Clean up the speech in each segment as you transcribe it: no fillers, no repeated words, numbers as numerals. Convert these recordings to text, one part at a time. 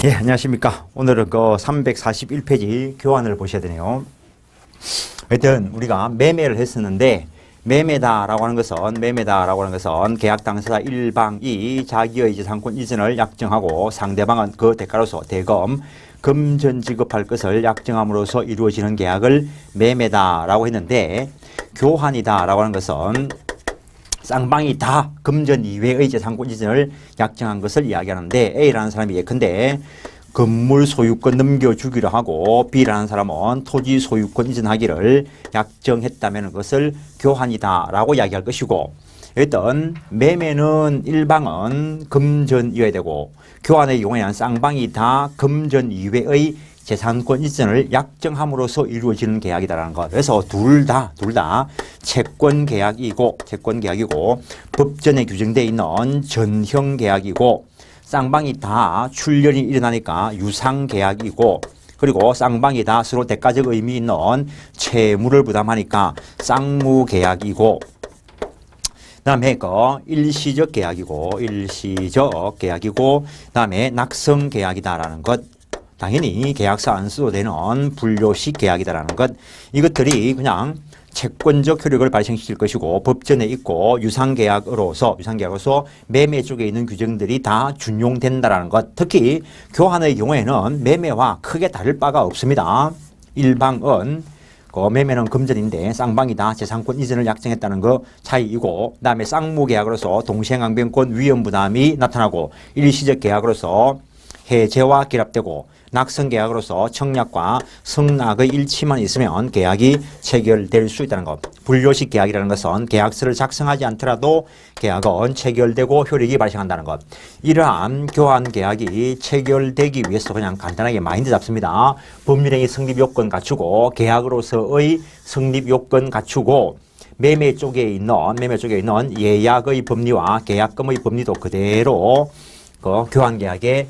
예, 안녕하십니까. 오늘은 그 341페이지 교환을 보셔야 되네요. 하여튼 우리가 매매를 했었는데 매매다라고 하는 것은 계약 당사자 일방이 자기의 재산권 이전을 약정하고 상대방은 그 대가로서 대금, 금전 지급할 것을 약정함으로써 이루어지는 계약을 매매다라고 했는데 교환이다라고 하는 것은 쌍방이 다 금전 이외의 재산권 이전을 약정한 것을 이야기하는데 A라는 사람이 예컨대 건물 소유권 넘겨주기로 하고 B라는 사람은 토지 소유권 이전하기를 약정했다면 그것을 교환이다라고 이야기할 것이고, 일단 매매는 일방은 금전이어야 되고 교환의 경우에는 쌍방이 다 금전 이외의 재산권 이전을 약정함으로써 이루어지는 계약이다라는 것. 그래서 둘 다 채권 계약이고 법전에 규정되어 있는 전형 계약이고 쌍방이 다 출연이 일어나니까 유상 계약이고, 그리고 쌍방이 다 서로 대가적 의미 있는 채무를 부담하니까 쌍무 계약이고, 그다음에 그 일시적 계약이고 그다음에 낙성 계약이다라는 것. 당연히 계약서 안 써도 되는 분료식 계약이다라는 것. 이것들이 그냥 채권적 효력을 발생시킬 것이고 법전에 있고 유상계약으로서 매매 쪽에 있는 규정들이 다 준용된다라는 것. 특히 교환의 경우에는 매매와 크게 다를 바가 없습니다. 일방은 그 매매는 금전인데 쌍방이 다 재산권 이전을 약정했다는 거 차이이고, 그다음에 쌍무계약으로서 동시행항변권 위험부담이 나타나고 일시적 계약으로서 해제와 결합되고 낙성계약으로서 청약과 성낙의 일치만 있으면 계약이 체결될 수 있다는 것. 분료식 계약이라는 것은 계약서를 작성하지 않더라도 계약은 체결되고 효력이 발생한다는 것. 이러한 교환 계약이 체결되기 위해서 그냥 간단하게 마인드 잡습니다. 법률행위 성립 요건 갖추고 계약으로서의 성립 요건 갖추고 매매 쪽에 있는 예약의 법리와 계약금의 법리도 그대로 그 교환 계약에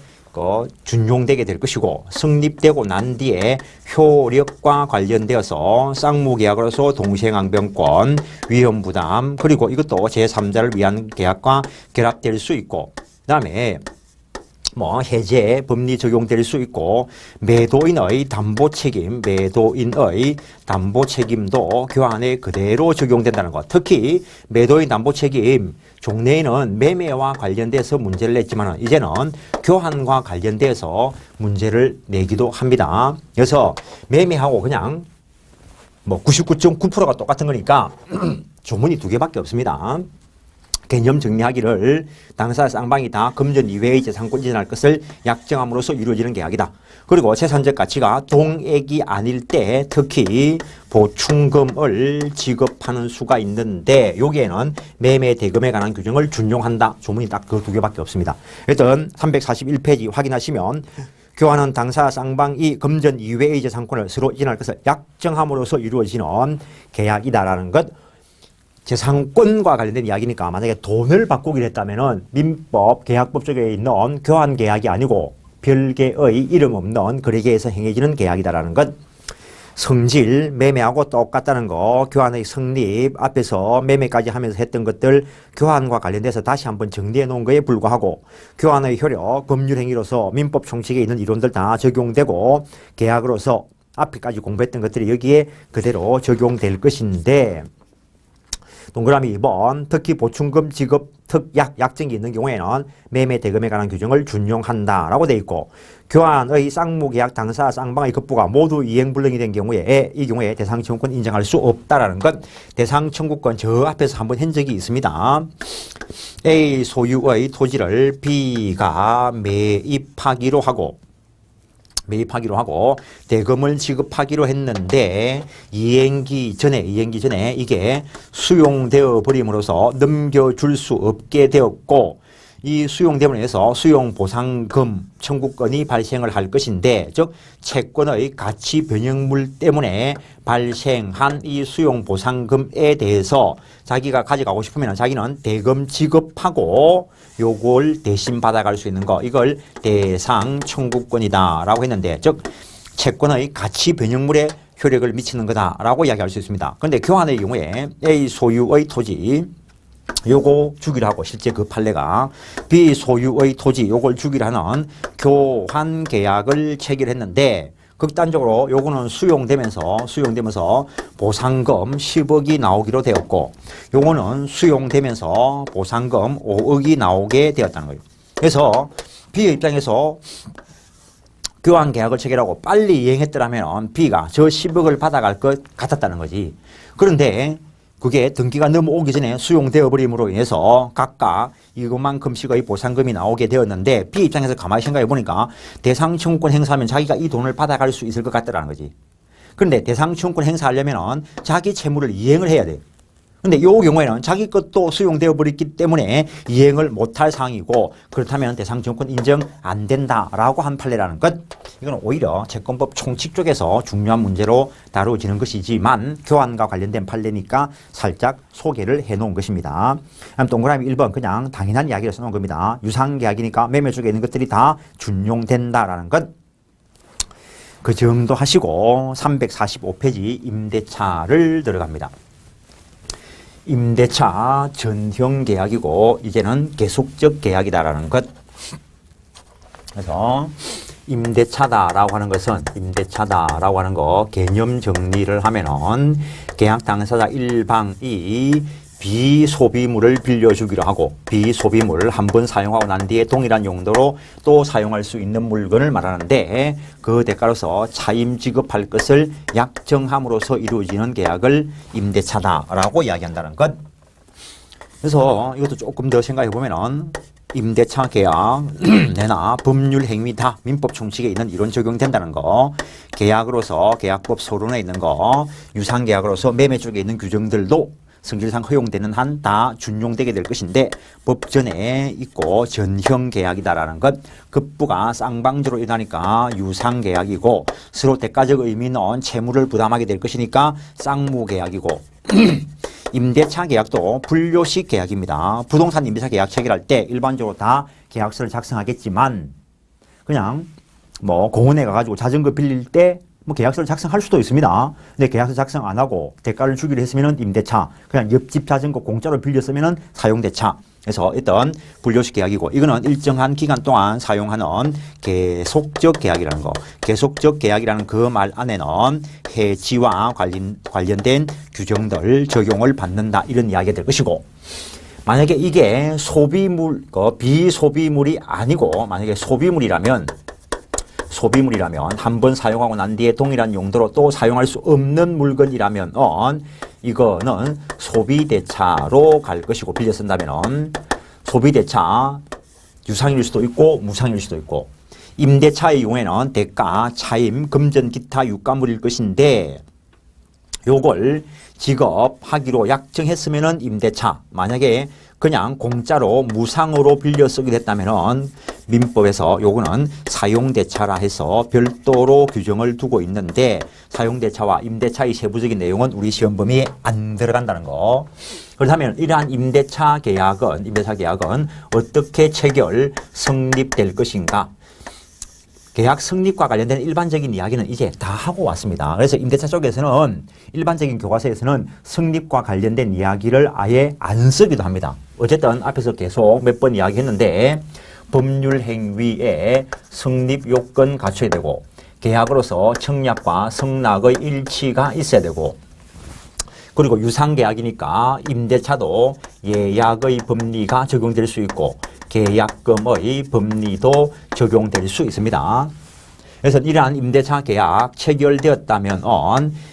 준용되게 될 것이고, 성립되고 난 뒤에 효력과 관련되어서 쌍무계약으로서 동시행항변권, 위험부담, 그리고 이것도 제3자를 위한 계약과 결합될 수 있고, 그 다음에 해제 법리 적용될 수 있고, 매도인의 담보 책임도 교환에 그대로 적용된다는 것. 특히 매도인 담보 책임 종래에는 매매와 관련돼서 문제를 냈지만 이제는 교환과 관련돼서 문제를 내기도 합니다. 그래서 매매하고 그냥 99.9%가 똑같은 거니까 조문이 두 개밖에 없습니다. 개념 정리하기를 당사자 쌍방이 다 금전 이외의 재산권 이전할 것을 약정함으로써 이루어지는 계약이다. 그리고 재산적 가치가 동액이 아닐 때 특히 보충금을 지급하는 수가 있는데 여기에는 매매 대금에 관한 규정을 준용한다. 조문이 딱 그 두 개밖에 없습니다. 일단 341페이지 확인하시면 교환은 당사자 쌍방이 금전 이외의 재산권을 서로 이전할 것을 약정함으로써 이루어지는 계약이다라는 것. 재산권과 관련된 이야기니까 만약에 돈을 바꾸기로 했다면은 민법, 계약법 쪽에 있는 교환 계약이 아니고 별개의 이름 없는 거래계에서 행해지는 계약이다라는 것. 성질, 매매하고 똑같다는 거, 교환의 성립, 앞에서 매매까지 하면서 했던 것들 교환과 관련돼서 다시 한번 정리해 놓은 거에 불과하고, 교환의 효력, 법률행위로서 민법 총칙에 있는 이론들 다 적용되고 계약으로서 앞에까지 공부했던 것들이 여기에 그대로 적용될 것인데, 동그라미 2번 특히 보충금 지급 특약 약정이 있는 경우에는 매매 대금에 관한 규정을 준용한다라고 돼 있고, 교환의 쌍무계약 당사자 쌍방의 급부가 모두 이행불능이 된 경우에 이 경우에 대상 청구권 인정할 수 없다라는 것. 대상 청구권 저 앞에서 한번 한 적이 있습니다. A 소유의 토지를 B가 매입하기로 하고 대금을 지급하기로 했는데 이행기 전에 이게 수용되어 버림으로써 넘겨줄 수 없게 되었고, 이 수용됨으로 해서 수용보상금 청구권이 발생을 할 것인데, 즉 채권의 가치 변형물 때문에 발생한 이 수용보상금에 대해서 자기가 가져가고 싶으면 자기는 대금 지급하고 요걸 대신 받아갈 수 있는 거, 이걸 대상 청구권이다 라고 했는데, 즉 채권의 가치 변형물에 효력을 미치는 거다라고 이야기할 수 있습니다. 그런데 교환의 경우에 A 소유의 토지 요거 주기로 하고 실제 그 판례가 비소유의 토지 요걸 주기로 하는 교환 계약을 체결했는데 극단적으로 요거는 수용되면서 보상금 10억이 나오기로 되었고 요거는 수용되면서 보상금 5억이 나오게 되었다는 거예요. 그래서 B의 입장에서 교환 계약을 체결하고 빨리 이행했더라면 B가 저 10억을 받아갈 것 같았다는 거지. 그런데 그게 등기가 넘어오기 전에 수용되어 버림으로 인해서 각각 이것만큼씩의 보상금이 나오게 되었는데 B 입장에서 가만히 생각해 보니까 대상청구권 행사하면 자기가 이 돈을 받아갈 수 있을 것 같다라는 거지. 그런데 대상청구권 행사하려면 자기 채무를 이행을 해야 돼. 근데 이 경우에는 자기 것도 수용되어 버렸기 때문에 이행을 못할 상황이고 그렇다면 대상청구권 인정 안 된다라고 한 판례라는 것. 이건 오히려 채권법 총칙 쪽에서 중요한 문제로 다루어지는 것이지만 교환과 관련된 판례니까 살짝 소개를 해놓은 것입니다. 동그라미 1번 그냥 당연한 이야기를 써놓은 겁니다. 유상계약이니까 매매 쪽에 있는 것들이 다 준용된다라는 것. 그 정도 하시고 345페이지 임대차를 들어갑니다. 임대차 전형 계약이고 이제는 계속적 계약이다라는 것. 그래서 임대차다라고 하는 거 개념 정리를 하면은 계약 당사자 일방이 비소비물을 빌려주기로 하고 비소비물을 한번 사용하고 난 뒤에 동일한 용도로 또 사용할 수 있는 물건을 말하는데 그 대가로서 차임 지급할 것을 약정함으로써 이루어지는 계약을 임대차다라고 이야기한다는 것. 그래서 이것도 조금 더 생각해 보면은 임대차 계약 내나 법률 행위 다 민법 총칙에 있는 이론 적용된다는 거, 계약으로서 계약법 서론에 있는 거, 유상계약으로서 매매 쪽에 있는 규정들도 성질상 허용되는 한 다 준용되게 될 것인데 법전에 있고 전형 계약이다라는 것. 급부가 쌍방제로 일어나니까 유상계약이고 서로 대가적 의미는 채무를 부담하게 될 것이니까 쌍무계약이고 임대차 계약도 분료식 계약입니다. 부동산 임대차 계약 체결할 때 일반적으로 다 계약서를 작성하겠지만 그냥 뭐 공원에 가가지고 자전거 빌릴 때 뭐 계약서를 작성할 수도 있습니다. 근데 계약서 작성 안 하고 대가를 주기로 했으면은 임대차, 그냥 옆집 자전거 공짜로 빌렸으면은 사용대차. 그래서 일단 분료식 계약이고 이거는 일정한 기간 동안 사용하는 계속적 계약이라는 거. 계속적 계약이라는 그 말 안에는 해지와 관련된 규정들 적용을 받는다 이런 이야기가 될 것이고 만약에 이게 소비물, 비소비물이 아니고 만약에 소비물이라면 한 번 사용하고 난 뒤에 동일한 용도로 또 사용할 수 없는 물건이라면 이거는 소비대차로 갈 것이고 빌려 쓴다면 소비대차 유상일 수도 있고 무상일 수도 있고 임대차의 경우에는 대가, 차임, 금전, 기타 유가물일 것인데 요걸 지급하기로 약정했으면은 임대차, 만약에 그냥 공짜로 무상으로 빌려 쓰게 됐다면은 민법에서 요거는 사용대차라 해서 별도로 규정을 두고 있는데 사용대차와 임대차의 세부적인 내용은 우리 시험 범위에 안 들어간다는 거. 그렇다면 이러한 임대차 계약은 어떻게 체결 성립될 것인가? 계약 성립과 관련된 일반적인 이야기는 이제 다 하고 왔습니다. 그래서 임대차 쪽에서는 일반적인 교과서에서는 성립과 관련된 이야기를 아예 안 쓰기도 합니다. 어쨌든 앞에서 계속 몇 번 이야기했는데 법률 행위에 성립 요건 갖춰야 되고 계약으로서 청약과 성락의 일치가 있어야 되고 그리고 유상계약이니까 임대차도 예약의 법리가 적용될 수 있고 계약금의 법리도 적용될 수 있습니다. 그래서 이러한 임대차 계약 체결되었다면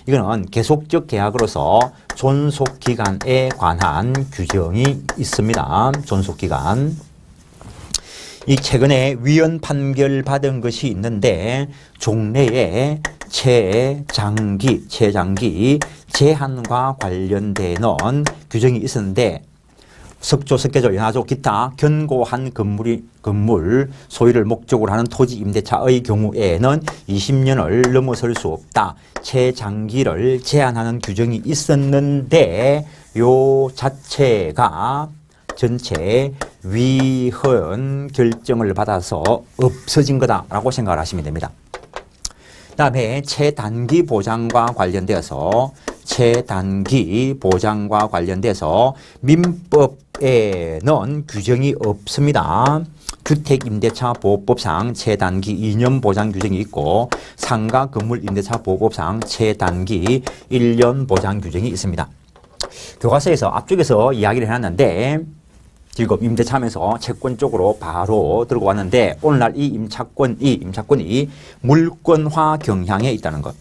이거는 계속적 계약으로서 존속기간에 관한 규정이 있습니다. 존속기간. 이 최근에 위헌 판결 받은 것이 있는데 종래에 최장기 제한과 관련되는 규정이 있었는데 석조, 석계조, 연화조, 기타 견고한 건물 소유를 목적으로 하는 토지 임대차의 경우에는 20년을 넘어설 수 없다. 최장기를 제한하는 규정이 있었는데 요 자체가 전체 위헌 결정을 받아서 없어진 거다라고 생각을 하시면 됩니다. 그 다음에 최단기 보장과 관련되어서 최단기 보장과 관련돼서 민법에는 규정이 없습니다. 주택임대차보호법상 최단기 2년 보장 규정이 있고 상가 건물임대차보호법상 최단기 1년 보장 규정이 있습니다. 교과서에서 앞쪽에서 이야기를 해놨는데 지금 임대차면서 채권 쪽으로 바로 들고 왔는데 오늘날 이 임차권이 물권화 경향에 있다는 것.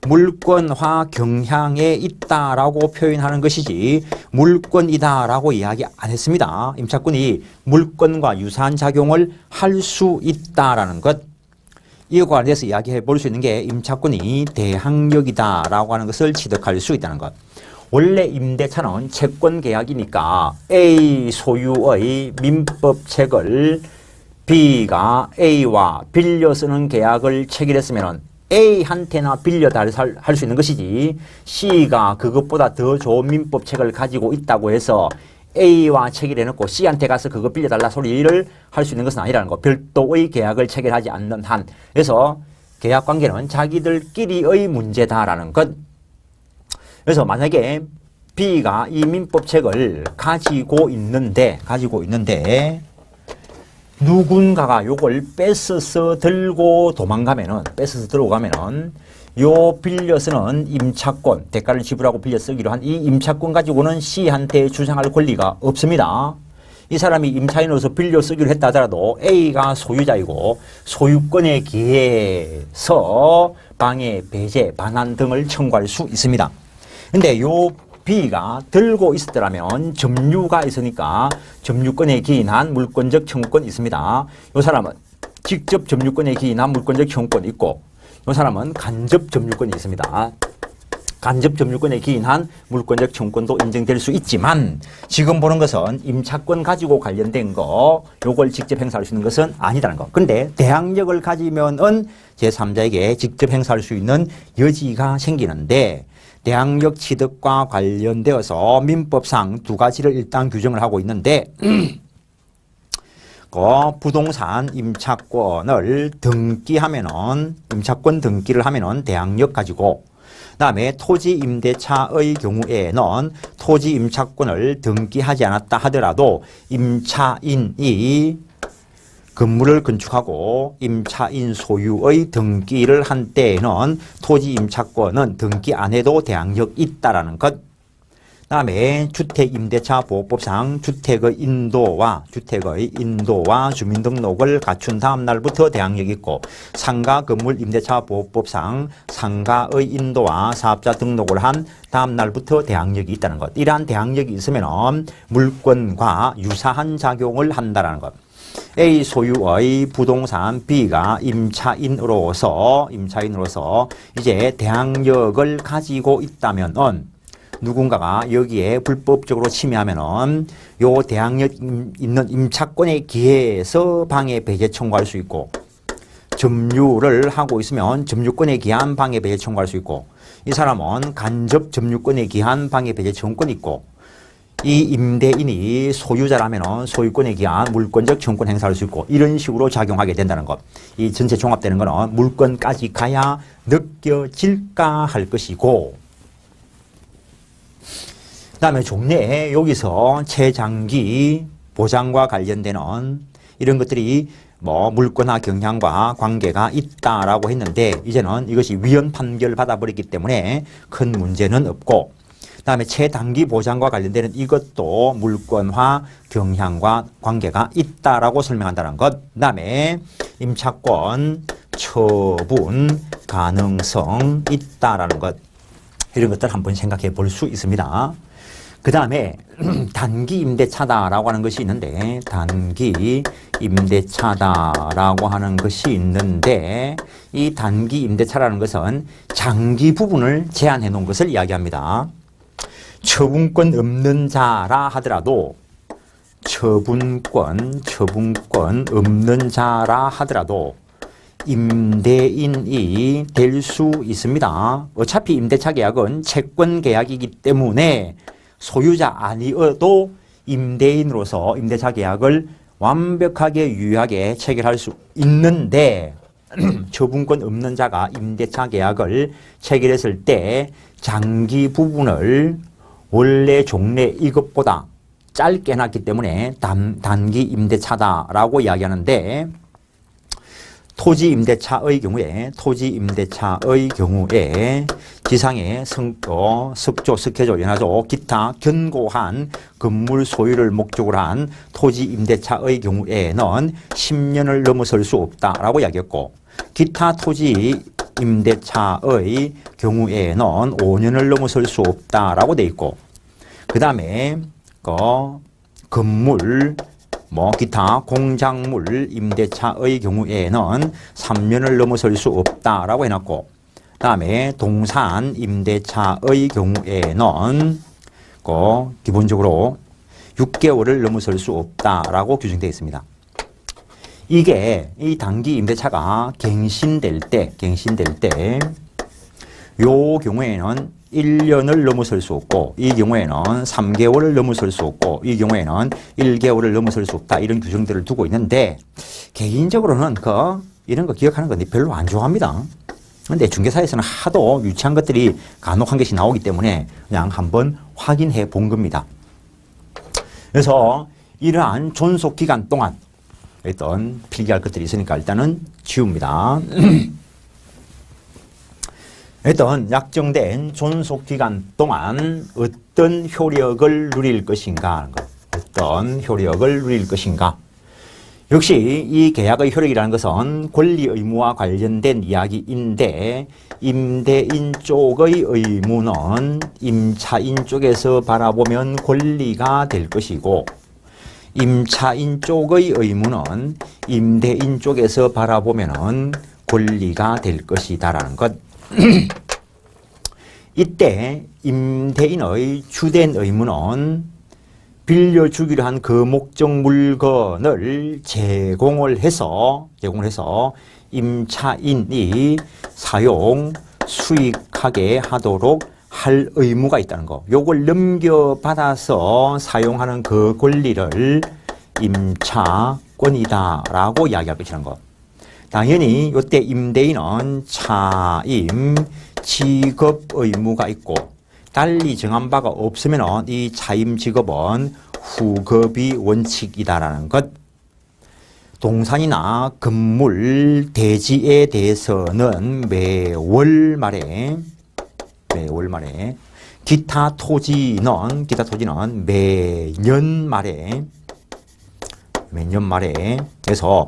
물권화 경향에 있다라고 표현하는 것이지 물권이다라고 이야기 안 했습니다. 임차권이 물권과 유사한 작용을 할 수 있다라는 것. 이와 관련해서 이야기해 볼 수 있는 게 임차권이 대항력이다라고 하는 것을 취득할 수 있다는 것. 원래 임대차는 채권 계약이니까 A 소유의 민법책을 B가 A와 빌려 쓰는 계약을 체결했으면 A한테나 빌려달라 할 수 있는 것이지 C가 그것보다 더 좋은 민법책을 가지고 있다고 해서 A와 체결해놓고 C한테 가서 그거 빌려달라 소리를 할 수 있는 것은 아니라는 거. 별도의 계약을 체결하지 않는 한. 그래서 계약관계는 자기들끼리의 문제다라는 것. 그래서 만약에 B가 이 민법책을 가지고 있는데 누군가가 요걸 뺏어서 들고 가면은 요 빌려 쓰는 임차권, 대가를 지불하고 빌려 쓰기로 한 이 임차권 가지고는 C한테 주장할 권리가 없습니다. 이 사람이 임차인으로서 빌려 쓰기로 했다 하더라도 A가 소유자이고 소유권에 기해서 방해, 배제, 반환 등을 청구할 수 있습니다. 근데 요 B가 들고 있었더라면 점유가 있으니까 점유권에 기인한 물권적 청구권이 있습니다. 이 사람은 직접 점유권에 기인한 물권적 청구권이 있고 이 사람은 간접 점유권이 있습니다. 간접 점유권에 기인한 물권적 청구권도 인정될 수 있지만 지금 보는 것은 임차권 가지고 관련된 거 요걸 직접 행사할 수 있는 것은 아니라는 거. 근데 대항력을 가지면은 제3자에게 직접 행사할 수 있는 여지가 생기는데 대항력 취득과 관련되어서 민법상 두 가지를 일단 규정을 하고 있는데 그 부동산 임차권을 등기하면은 임차권 등기를 하면은 대항력 가지고 그다음에 토지 임대차의 경우에는 토지 임차권을 등기하지 않았다 하더라도 임차인이 건물을 건축하고 임차인 소유의 등기를 한 때에는 토지 임차권은 등기 안 해도 대항력이 있다라는 것. 그다음에 주택임대차보호법상 주택의 인도와 주민등록을 갖춘 다음 날부터 대항력이 있고 상가 건물 임대차보호법상 상가의 인도와 사업자 등록을 한 다음 날부터 대항력이 있다는 것. 이러한 대항력이 있으면 물권과 유사한 작용을 한다는 것. A 소유의 부동산 B가 임차인으로서 이제 대항력을 가지고 있다면은 누군가가 여기에 불법적으로 침해하면은 요 대항력 있는 임차권에 기해서 방해 배제 청구할 수 있고 점유를 하고 있으면 점유권에 기한 방해 배제 청구할 수 있고 이 사람은 간접 점유권에 기한 방해 배제 청구권이 있고 이 임대인이 소유자라면 소유권에 기한 물권적 청구권 행사할 수 있고 이런 식으로 작용하게 된다는 것. 이 전체 종합되는 것은 물권까지 가야 느껴질까 할 것이고 그 다음에 종래에 여기서 최장기 보장과 관련되는 이런 것들이 뭐 물권화 경향과 관계가 있다라고 했는데 이제는 이것이 위헌 판결을 받아버렸기 때문에 큰 문제는 없고 그 다음에 최단기 보장과 관련되는 이것도 물권화 경향과 관계가 있다라고 설명한다는 것. 그 다음에 임차권 처분 가능성 있다라는 것. 이런 것들 한번 생각해 볼 수 있습니다. 그 다음에 단기 임대차다라고 하는 것이 있는데 단기 임대차다라고 하는 것이 있는데 이 단기 임대차라는 것은 장기 부분을 제한해 놓은 것을 이야기합니다. 처분권 없는 자라 하더라도 처분권 없는 자라 하더라도 임대인이 될 수 있습니다. 어차피 임대차 계약은 채권 계약이기 때문에 소유자 아니어도 임대인으로서 임대차 계약을 완벽하게 유효하게 체결할 수 있는데 처분권 없는 자가 임대차 계약을 체결했을 때 장기 부분을 원래 종래 이것보다 짧게 해놨기 때문에 단기 임대차다라고 이야기하는데, 토지 임대차의 경우에 지상의 석조, 스케줄, 연화조, 기타 견고한 건물 소유를 목적으로 한 토지 임대차의 경우에는 10년을 넘어설 수 없다라고 이야기했고, 기타 토지 임대차의 경우에는 5년을 넘어설 수 없다라고 돼 있고, 그 다음에 건물, 기타 공작물 임대차의 경우에는 3년을 넘어설 수 없다라고 해놨고, 다음에 동산 임대차의 경우에는 기본적으로 6개월을 넘어설 수 없다라고 규정되어 있습니다. 이게 이 단기 임대차가 갱신될 때 요 경우에는 1년을 넘어설 수 없고, 이 경우에는 3개월을 넘어설 수 없고, 이 경우에는 1개월을 넘어설 수 없다, 이런 규정들을 두고 있는데, 개인적으로는 이런 거 기억하는 건 별로 안 좋아합니다. 근데 중개사에서는 하도 유치한 것들이 간혹 한 개씩 나오기 때문에 그냥 한번 확인해 본 겁니다. 그래서 이러한 존속 기간 동안 어떤 필기할 것들이 있으니까 일단은 지웁니다. 일단 약정된 존속 기간 동안 어떤 효력을 누릴 것인가, 역시 이 계약의 효력이라는 것은 권리 의무와 관련된 이야기인데, 임대인 쪽의 의무는 임차인 쪽에서 바라보면 권리가 될 것이고, 임차인 쪽의 의무는 임대인 쪽에서 바라보면 권리가 될 것이다라는 것. 이때 임대인의 주된 의무는 빌려주기로 한 그 목적 물건을 제공을 해서 임차인이 사용 수익하게 하도록 할 의무가 있다는 거. 요걸 넘겨받아서 사용하는 그 권리를 임차권이다라고 이야기할 것이라는 거. 당연히 이때 임대인은 차임 지급 의무가 있고, 달리 정한 바가 없으면 이 차임 지급은 후급이 원칙이다라는 것. 동산이나 건물 대지에 대해서는 매월 말에 기타 토지는 매년 말에 해서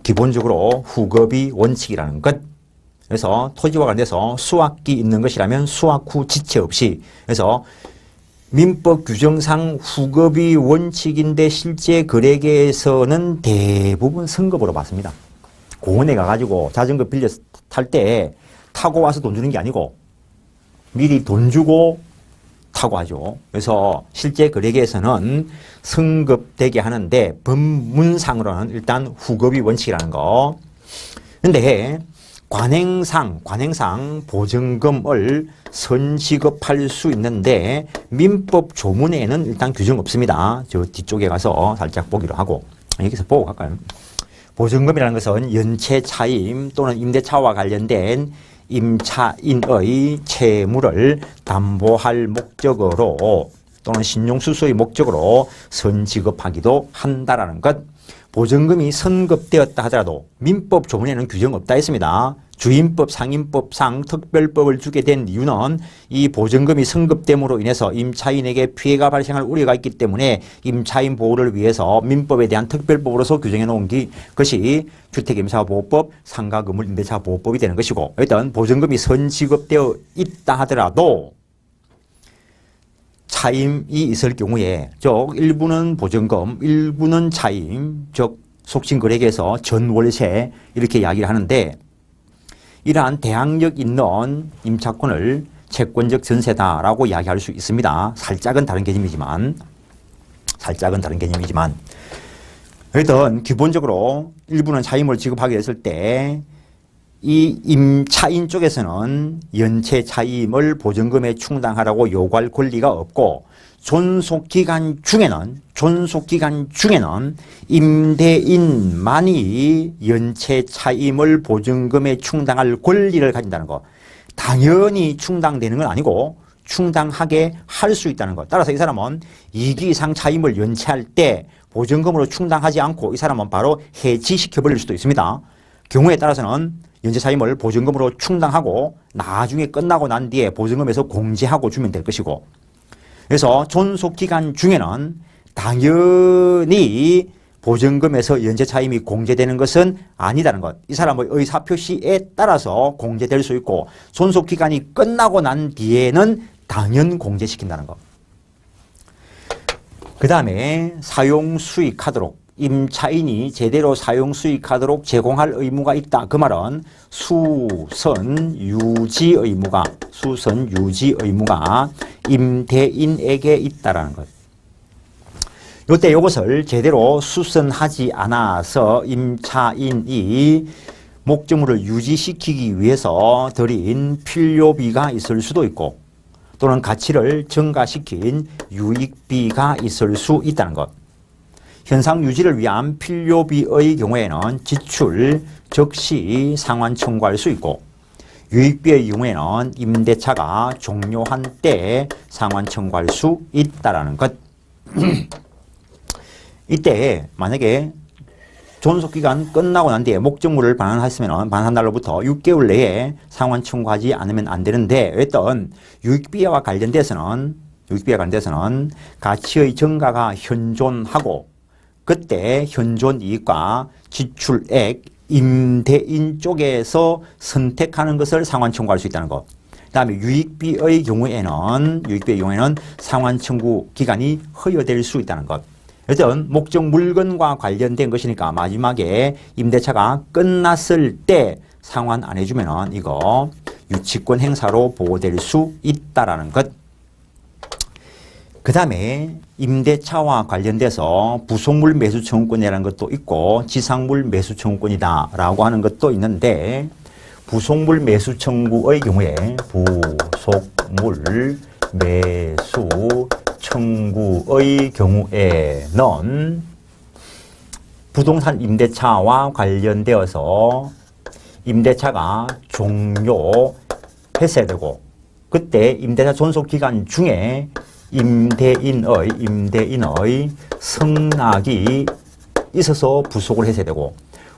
기본적으로 후급이 원칙이라는 것. 그래서 토지와 관련해서 수확기 있는 것이라면 수확 후 지체 없이, 그래서 민법 규정상 후급이 원칙인데 실제 거래계에서는 대부분 선급으로 받습니다. 공원에 가가지고 자전거 빌려 탈 때 타고 와서 돈 주는 게 아니고 미리 돈 주고 타고 하죠. 그래서 실제 거래계에서는 선급되게 하는데 법문상으로는 일단 후급이 원칙이라는 거. 근데 관행상 보증금을 선지급할 수 있는데 민법 조문에는 일단 규정 없습니다. 저 뒤쪽에 가서 살짝 보기로 하고, 여기서 보고 갈까요? 보증금이라는 것은 연체 차임 또는 임대차와 관련된 임차인의 채무를 담보할 목적으로 또는 신용수수의 목적으로 선지급하기도 한다라는 것. 보증금이 선급되었다 하더라도 민법 조문에는 규정 없다 했습니다. 주임법, 상임법상 특별법을 주게 된 이유는 이 보증금이 선급됨으로 인해서 임차인에게 피해가 발생할 우려가 있기 때문에 임차인 보호를 위해서 민법에 대한 특별법으로서 규정해 놓은 것이 주택임차보호법, 상가건물임대차보호법이 되는 것이고, 일단 보증금이 선지급되어 있다 하더라도 차임이 있을 경우에, 즉 일부는 보증금, 일부는 차임, 즉 속칭 거래계에서 전월세 이렇게 이야기를 하는데, 이러한 대항력 있는 임차권을 채권적 전세다라고 이야기할 수 있습니다. 살짝은 다른 개념이지만 일단 기본적으로 일부는 차임을 지급하게 됐을 때 이 임차인 쪽에서는 연체 차임을 보증금에 충당하라고 요구할 권리가 없고 존속기간 중에는 임대인만이 연체 차임을 보증금에 충당할 권리를 가진다는 것. 당연히 충당되는 건 아니고 충당하게 할 수 있다는 것. 따라서 이 사람은 2기 이상 차임을 연체할 때 보증금으로 충당하지 않고 이 사람은 바로 해지시켜버릴 수도 있습니다. 경우에 따라서는 연체 차임을 보증금으로 충당하고 나중에 끝나고 난 뒤에 보증금에서 공제하고 주면 될 것이고, 그래서 존속기간 중에는 당연히 보증금에서 연체 차임이 공제되는 것은 아니다는 것. 이 사람의 의사표시에 따라서 공제될 수 있고 존속기간이 끝나고 난 뒤에는 당연 공제시킨다는 것. 그 다음에 사용수익하도록, 임차인이 제대로 사용수익하도록 제공할 의무가 있다. 그 말은 수선 유지 의무가 임대인에게 있다라는 것. 이때 이것을 제대로 수선하지 않아서 임차인이 목적물을 유지시키기 위해서 들인 필요비가 있을 수도 있고 또는 가치를 증가시킨 유익비가 있을 수 있다는 것. 현상 유지를 위한 필요비의 경우에는 지출 즉시 상환 청구할 수 있고 유익비의 경우에는 임대차가 종료한 때 상환 청구할 수 있다는 것. 이때 만약에 존속기간 끝나고 난 뒤에 목적물을 반환했으면 반환 날로부터 6개월 내에 상환 청구하지 않으면 안 되는데 어떤 유익비와 관련돼서는 가치의 증가가 현존하고 그때 현존 이익과 지출액 임대인 쪽에서 선택하는 것을 상환 청구할 수 있다는 것. 그 다음에 유익비의 경우에는 상환 청구 기간이 허용될 수 있다는 것. 어떤 목적 물건과 관련된 것이니까 마지막에 임대차가 끝났을 때 상환 안 해주면 이거 유치권 행사로 보호될 수 있다라는 것. 그 다음에 임대차와 관련돼서 부속물 매수 청구권이라는 것도 있고 지상물 매수 청구권이다 라고 하는 것도 있는데 부속물 매수 청구의 경우에 부속물 매수 청구의 경우에는 부동산 임대차와 관련되어서 임대차가 종료했어야 되고 그때 임대차 존속기간 중에 임대인의 승낙이 있어서 부속을 했어야 되고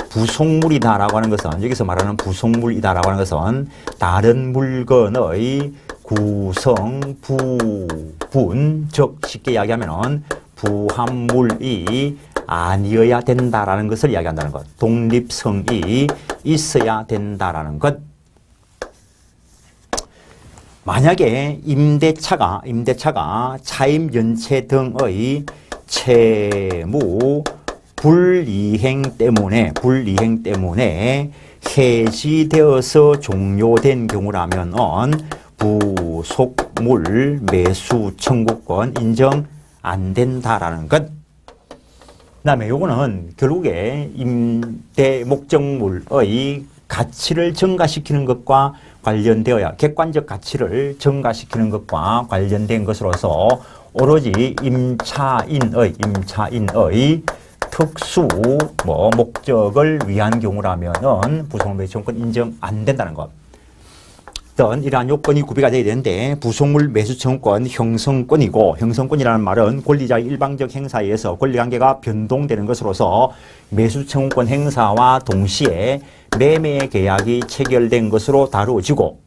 부속물이다라고 하는 것은 여기서 말하는 부속물이다라고 하는 것은 다른 물건의 구성, 부분, 즉 쉽게 이야기하면 부합물이 아니어야 된다라는 것을 이야기한다는 것. 독립성이 있어야 된다라는 것. 만약에 임대차가 차임 연체 등의 채무 불이행 때문에 해지되어서 종료된 경우라면 부속물 매수 청구권 인정 안 된다라는 것. 그다음에 요거는 결국에 임대 목적물의 가치를 증가시키는 것과 관련되어야 객관적 가치를 증가시키는 것과 관련된 것으로서 오로지 임차인의 특수 목적을 위한 경우라면은 부속물 매수 청구권 인정 안 된다는 것. 어떤 이러한 요건이 구비가 되어야 되는데 부속물 매수 청구권 형성권이고 형성권이라는 말은 권리자의 일방적 행사에 의해서 권리관계가 변동되는 것으로서 매수 청구권 행사와 동시에 매매 계약이 체결된 것으로 다루어지고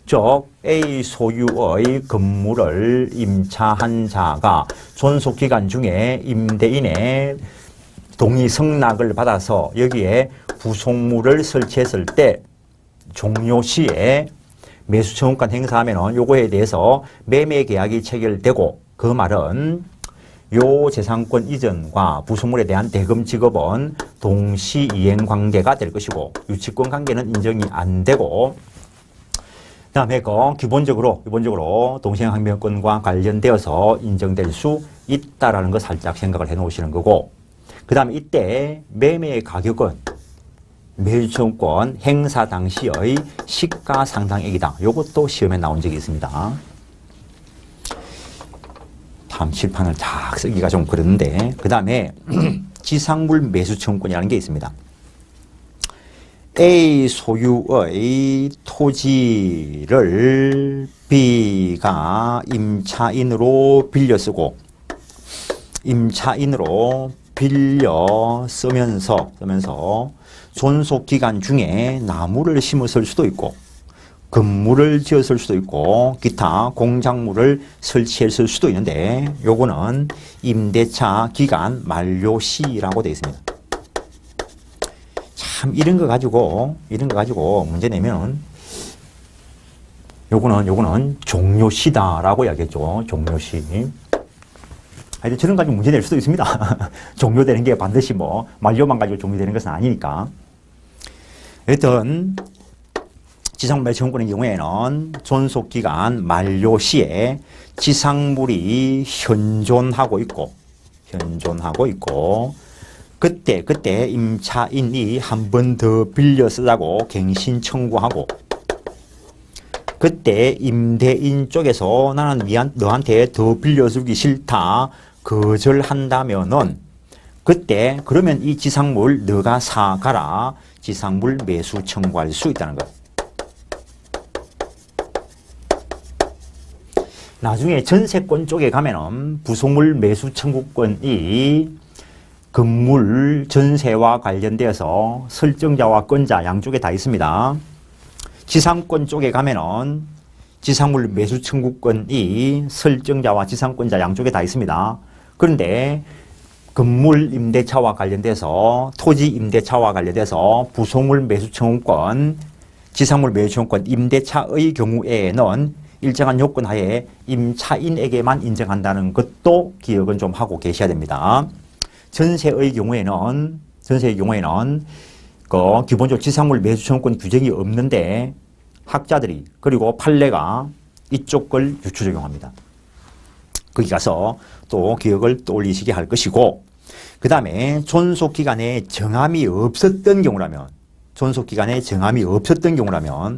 즉 A 소유의 건물을 임차한 자가 존속기간 중에 임대인의 동의 승낙을 받아서 여기에 부속물을 설치했을 때 종료 시에 매수 청구권 행사하면 요거에 대해서 매매 계약이 체결되고 그 말은 요 재산권 이전과 부속물에 대한 대금 지급은 동시 이행 관계가 될 것이고 유치권 관계는 인정이 안 되고 그다음에 기본적으로 동시행 항변권과 관련되어서 인정될 수 있다라는 거 살짝 생각을 해 놓으시는 거고 그다음에 이때 매매 가격은 매수청구권 행사 당시의 시가상당액이다. 이것도 시험에 나온 적이 있습니다. 다음 칠판을 쫙 쓰기가 좀 그런데 그 다음에 지상물 매수청구권이라는 게 있습니다. A 소유의 토지를 B가 임차인으로 빌려 쓰고 임차인으로 빌려 쓰면서 존속 기간 중에 나무를 심었을 수도 있고 건물을 지었을 수도 있고 기타 공작물을 설치했을 수도 있는데 요거는 임대차 기간 만료 시라고 되어 있습니다. 참 이런 거 가지고 문제 내면 요거는 종료시다라고 이야기했죠. 종료시. 하여튼 저런 가지고 문제 낼 수도 있습니다. 종료되는 게 반드시 뭐 만료만 가지고 종료되는 것은 아니니까. 하여튼 지상물 매수청구권의 경우에는 존속기간 만료 시에 지상물이 현존하고 있고 그때 임차인이 한 번 더 빌려 쓰자고 갱신 청구하고 그때 임대인 쪽에서 나는 너한테 더 빌려주기 싫다 거절한다면은 그때 그러면 이 지상물 너가 사가라 지상물 매수 청구할 수 있다는 것. 나중에 전세권 쪽에 가면은 부속물 매수 청구권이 건물 전세와 관련되어서 설정자와 건자 양쪽에 다 있습니다. 지상권 쪽에 가면은 지상물 매수 청구권이 설정자와 지상권자 양쪽에 다 있습니다. 그런데 건물 임대차와 관련돼서 토지 임대차와 관련돼서 부속물 매수 청구권, 지상물 매수 청구권 임대차의 경우에는 일정한 요건 하에 임차인에게만 인정한다는 것도 기억은 좀 하고 계셔야 됩니다. 전세의 경우에는 기본적으로 지상물 매수 청구권 규정이 없는데 학자들이 그리고 판례가 이쪽 걸 유추 적용합니다. 거기 가서 또 기억을 떠올리시게 할 것이고 그 다음에 존속기간에 정함이 없었던 경우라면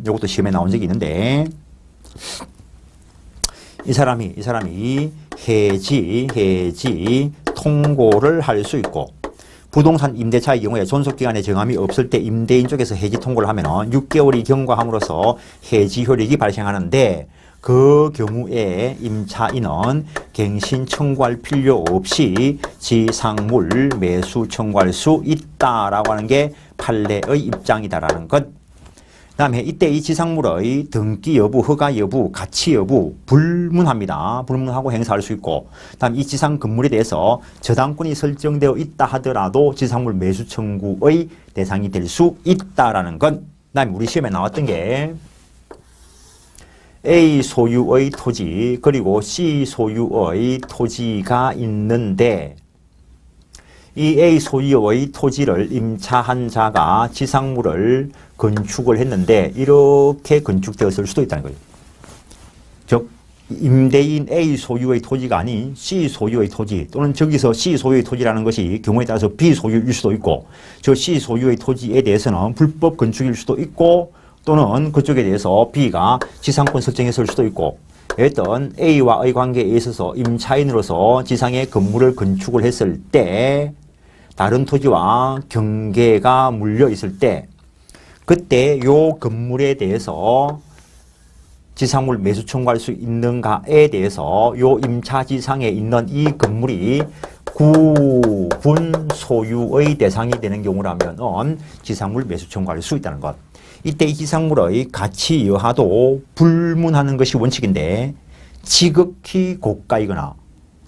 이것도 시험에 나온 적이 있는데 이 사람이 해지 통고를 할 수 있고 부동산 임대차의 경우에 존속기간에 정함이 없을 때 임대인 쪽에서 해지 통고를 하면 6개월이 경과함으로써 해지 효력이 발생하는데 그 경우에 임차인은 갱신 청구할 필요 없이 지상물 매수 청구할 수 있다라고 하는 게 판례의 입장이다라는 것. 그 다음에 이때 이 지상물의 등기 여부, 허가 여부, 가치 여부 불문합니다. 불문하고 행사할 수 있고 그 다음 이 지상 건물에 대해서 저당권이 설정되어 있다 하더라도 지상물 매수 청구의 대상이 될 수 있다라는 것. 그 다음에 우리 시험에 나왔던 게 A 소유의 토지 그리고 C 소유의 토지가 있는데 이 A 소유의 토지를 임차한 자가 지상물을 건축을 했는데 이렇게 건축되었을 수도 있다는 거예요. 즉 임대인 A 소유의 토지가 아닌 C 소유의 토지 또는 저기서 C 소유의 토지라는 것이 경우에 따라서 B 소유일 수도 있고 저 C 소유의 토지에 대해서는 불법 건축일 수도 있고 또는 그쪽에 대해서 B가 지상권 설정했을 수도 있고 어떤 A와의 관계에 있어서 임차인으로서 지상의 건물을 건축을 했을 때 다른 토지와 경계가 물려 있을 때 그때 요 건물에 대해서 지상물 매수 청구할 수 있는가에 대해서 요 임차지상에 있는 이 건물이 구분 소유의 대상이 되는 경우라면 지상물 매수 청구할 수 있다는 것. 이때 이 지상물의 가치 여하도 불문하는 것이 원칙인데 지극히 고가이거나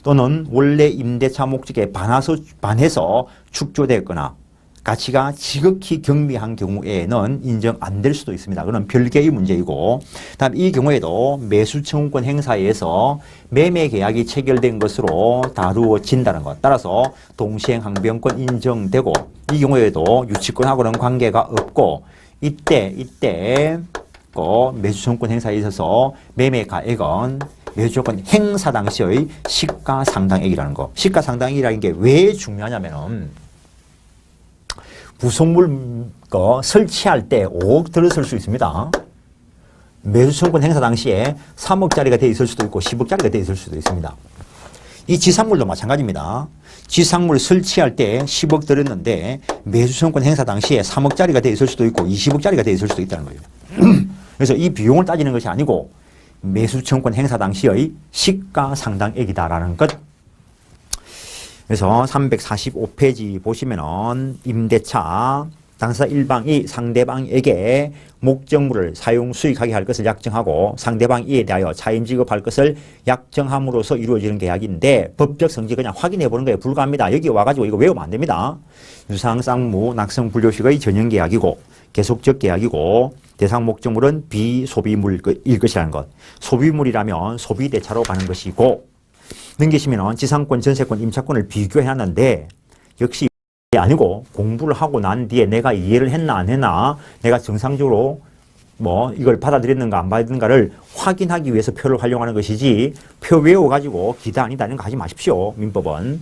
또는 원래 임대차 목적에 반해서 축조됐거나 가치가 지극히 경미한 경우에는 인정 안 될 수도 있습니다. 그건 별개의 문제이고 다음 이 경우에도 매수 청구권 행사에 의해서 매매 계약이 체결된 것으로 다루어진다는 것. 따라서 동시행 항변권 인정되고 이 경우에도 유치권하고는 관계가 없고 이때 매수 청구권 행사에 있어서 매매 가액은 매수청구권 행사 당시의 시가상당액이라는 거. 시가상당액이라는 게 왜 중요하냐면은 부속물 설치할 때 5억 들었을 수 있습니다. 매수청권 행사 당시에 3억짜리가 돼 있을 수도 있고 10억짜리가 돼 있을 수도 있습니다. 이 지상물도 마찬가지입니다. 지상물 설치할 때 10억 들었는데 매수청권 행사 당시에 3억짜리가 돼 있을 수도 있고 20억짜리가 돼 있을 수도 있다는 거예요. 그래서 이 비용을 따지는 것이 아니고 매수청권 행사 당시의 시가상당액이다라는 것. 그래서 345페이지 보시면은 임대차 당사자 1방이 상대방에게 목적물을 사용 수익하게 할 것을 약정하고 상대방 이에 대하여 차임 지급할 것을 약정함으로써 이루어지는 계약인데 법적 성질 그냥 확인해 보는 거에 불과합니다. 여기 와가지고 이거 외우면 안 됩니다. 유상 쌍무 낙성 분료식의 전형 계약이고 계속적 계약이고 대상 목적물은 비소비물일 것이라는 것. 소비물이라면 소비대차로 가는 것이고 넘기시면 지상권, 전세권, 임차권을 비교해놨는데 역시 아니고 공부를 하고 난 뒤에 내가 이해를 했나 안 했나 내가 정상적으로 이걸 받아들였는가 안 받았는가를 확인하기 위해서 표를 활용하는 것이지 표 외워가지고 기타 아니다 이런 거 하지 마십시오. 민법은.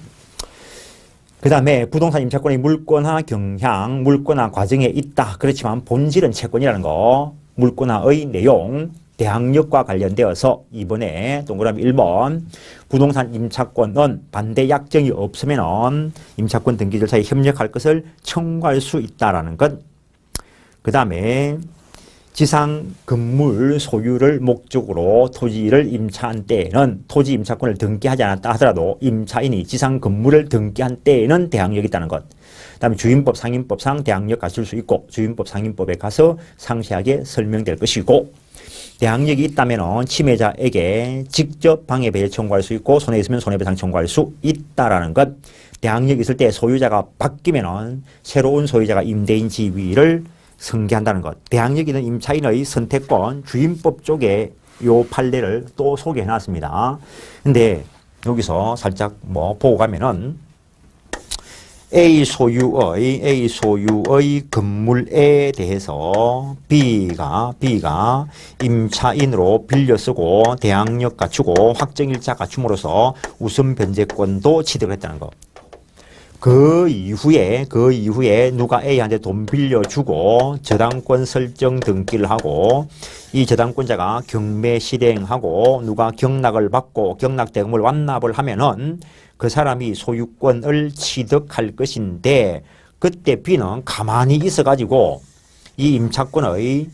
그 다음에 부동산 임차권의 물권화 경향, 물권화 과정에 있다. 그렇지만 본질은 채권이라는 거. 물권화의 내용, 대항력과 관련되어서 이번에 동그라미 1번 부동산 임차권은 반대 약정이 없으면 임차권 등기 절차에 협력할 것을 청구할 수 있다라는 것. 그 다음에 지상 건물 소유를 목적으로 토지를 임차한 때에는 토지 임차권을 등기하지 않았다 하더라도 임차인이 지상 건물을 등기한 때에는 대항력이 있다는 것. 그 다음에 주임법 상임법상 대항력 갖출 수 있고 주임법 상임법에 가서 상세하게 설명될 것이고 대항력이 있다면 침해자에게 직접 방해배제 청구할 수 있고 손해 있으면 손해배상 청구할 수 있다라는 것. 대항력이 있을 때 소유자가 바뀌면 새로운 소유자가 임대인 지위를 승계한다는 것. 대항력이 있는 임차인의 선택권 주임법 쪽에 요 판례를 또 소개해 놨습니다. 근데 여기서 살짝 보고 가면은 A 소유의 건물에 대해서 B가 임차인으로 빌려 쓰고 대항력 갖추고 확정일자 갖춤으로써 우선 변제권도 취득을 했다는 거. 그 이후에 누가 A한테 돈 빌려주고 저당권 설정 등기를 하고 이 저당권자가 경매 실행하고 누가 경락을 받고 경락 대금을 완납을 하면은 그 사람이 소유권을 취득할 것인데 그때 B는 가만히 있어가지고 이 임차권의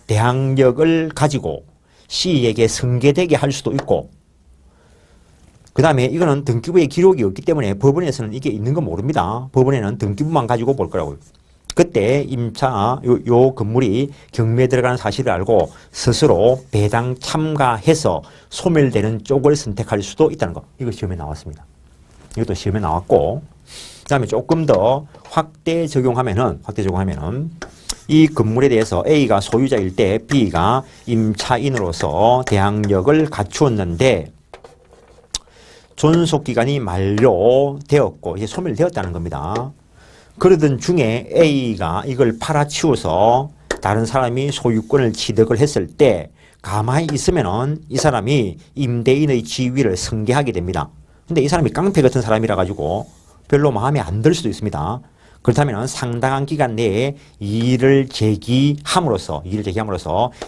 대항력을 가지고 C에게 승계되게 할 수도 있고 그 다음에 이거는 등기부에 기록이 없기 때문에 법원에서는 이게 있는 건 모릅니다. 법원에는 등기부만 가지고 볼 거라고요. 그때 요 건물이 경매에 들어가는 사실을 알고 스스로 배당 참가해서 소멸되는 쪽을 선택할 수도 있다는 거. 이거 시험에 나왔습니다. 이것도 시험에 나왔고 그 다음에 조금 더 확대 적용하면은 이 건물에 대해서 A가 소유자일 때 B가 임차인으로서 대항력을 갖추었는데 존속기간이 만료되었고 이제 소멸되었다는 겁니다. 그러던 중에 A가 이걸 팔아치워서 다른 사람이 소유권을 취득을 했을 때 가만히 있으면은 이 사람이 임대인의 지위를 승계하게 됩니다. 근데 이 사람이 깡패 같은 사람이라 가지고 별로 마음에 안 들 수도 있습니다. 그렇다면 상당한 기간 내에 이의를 제기함으로써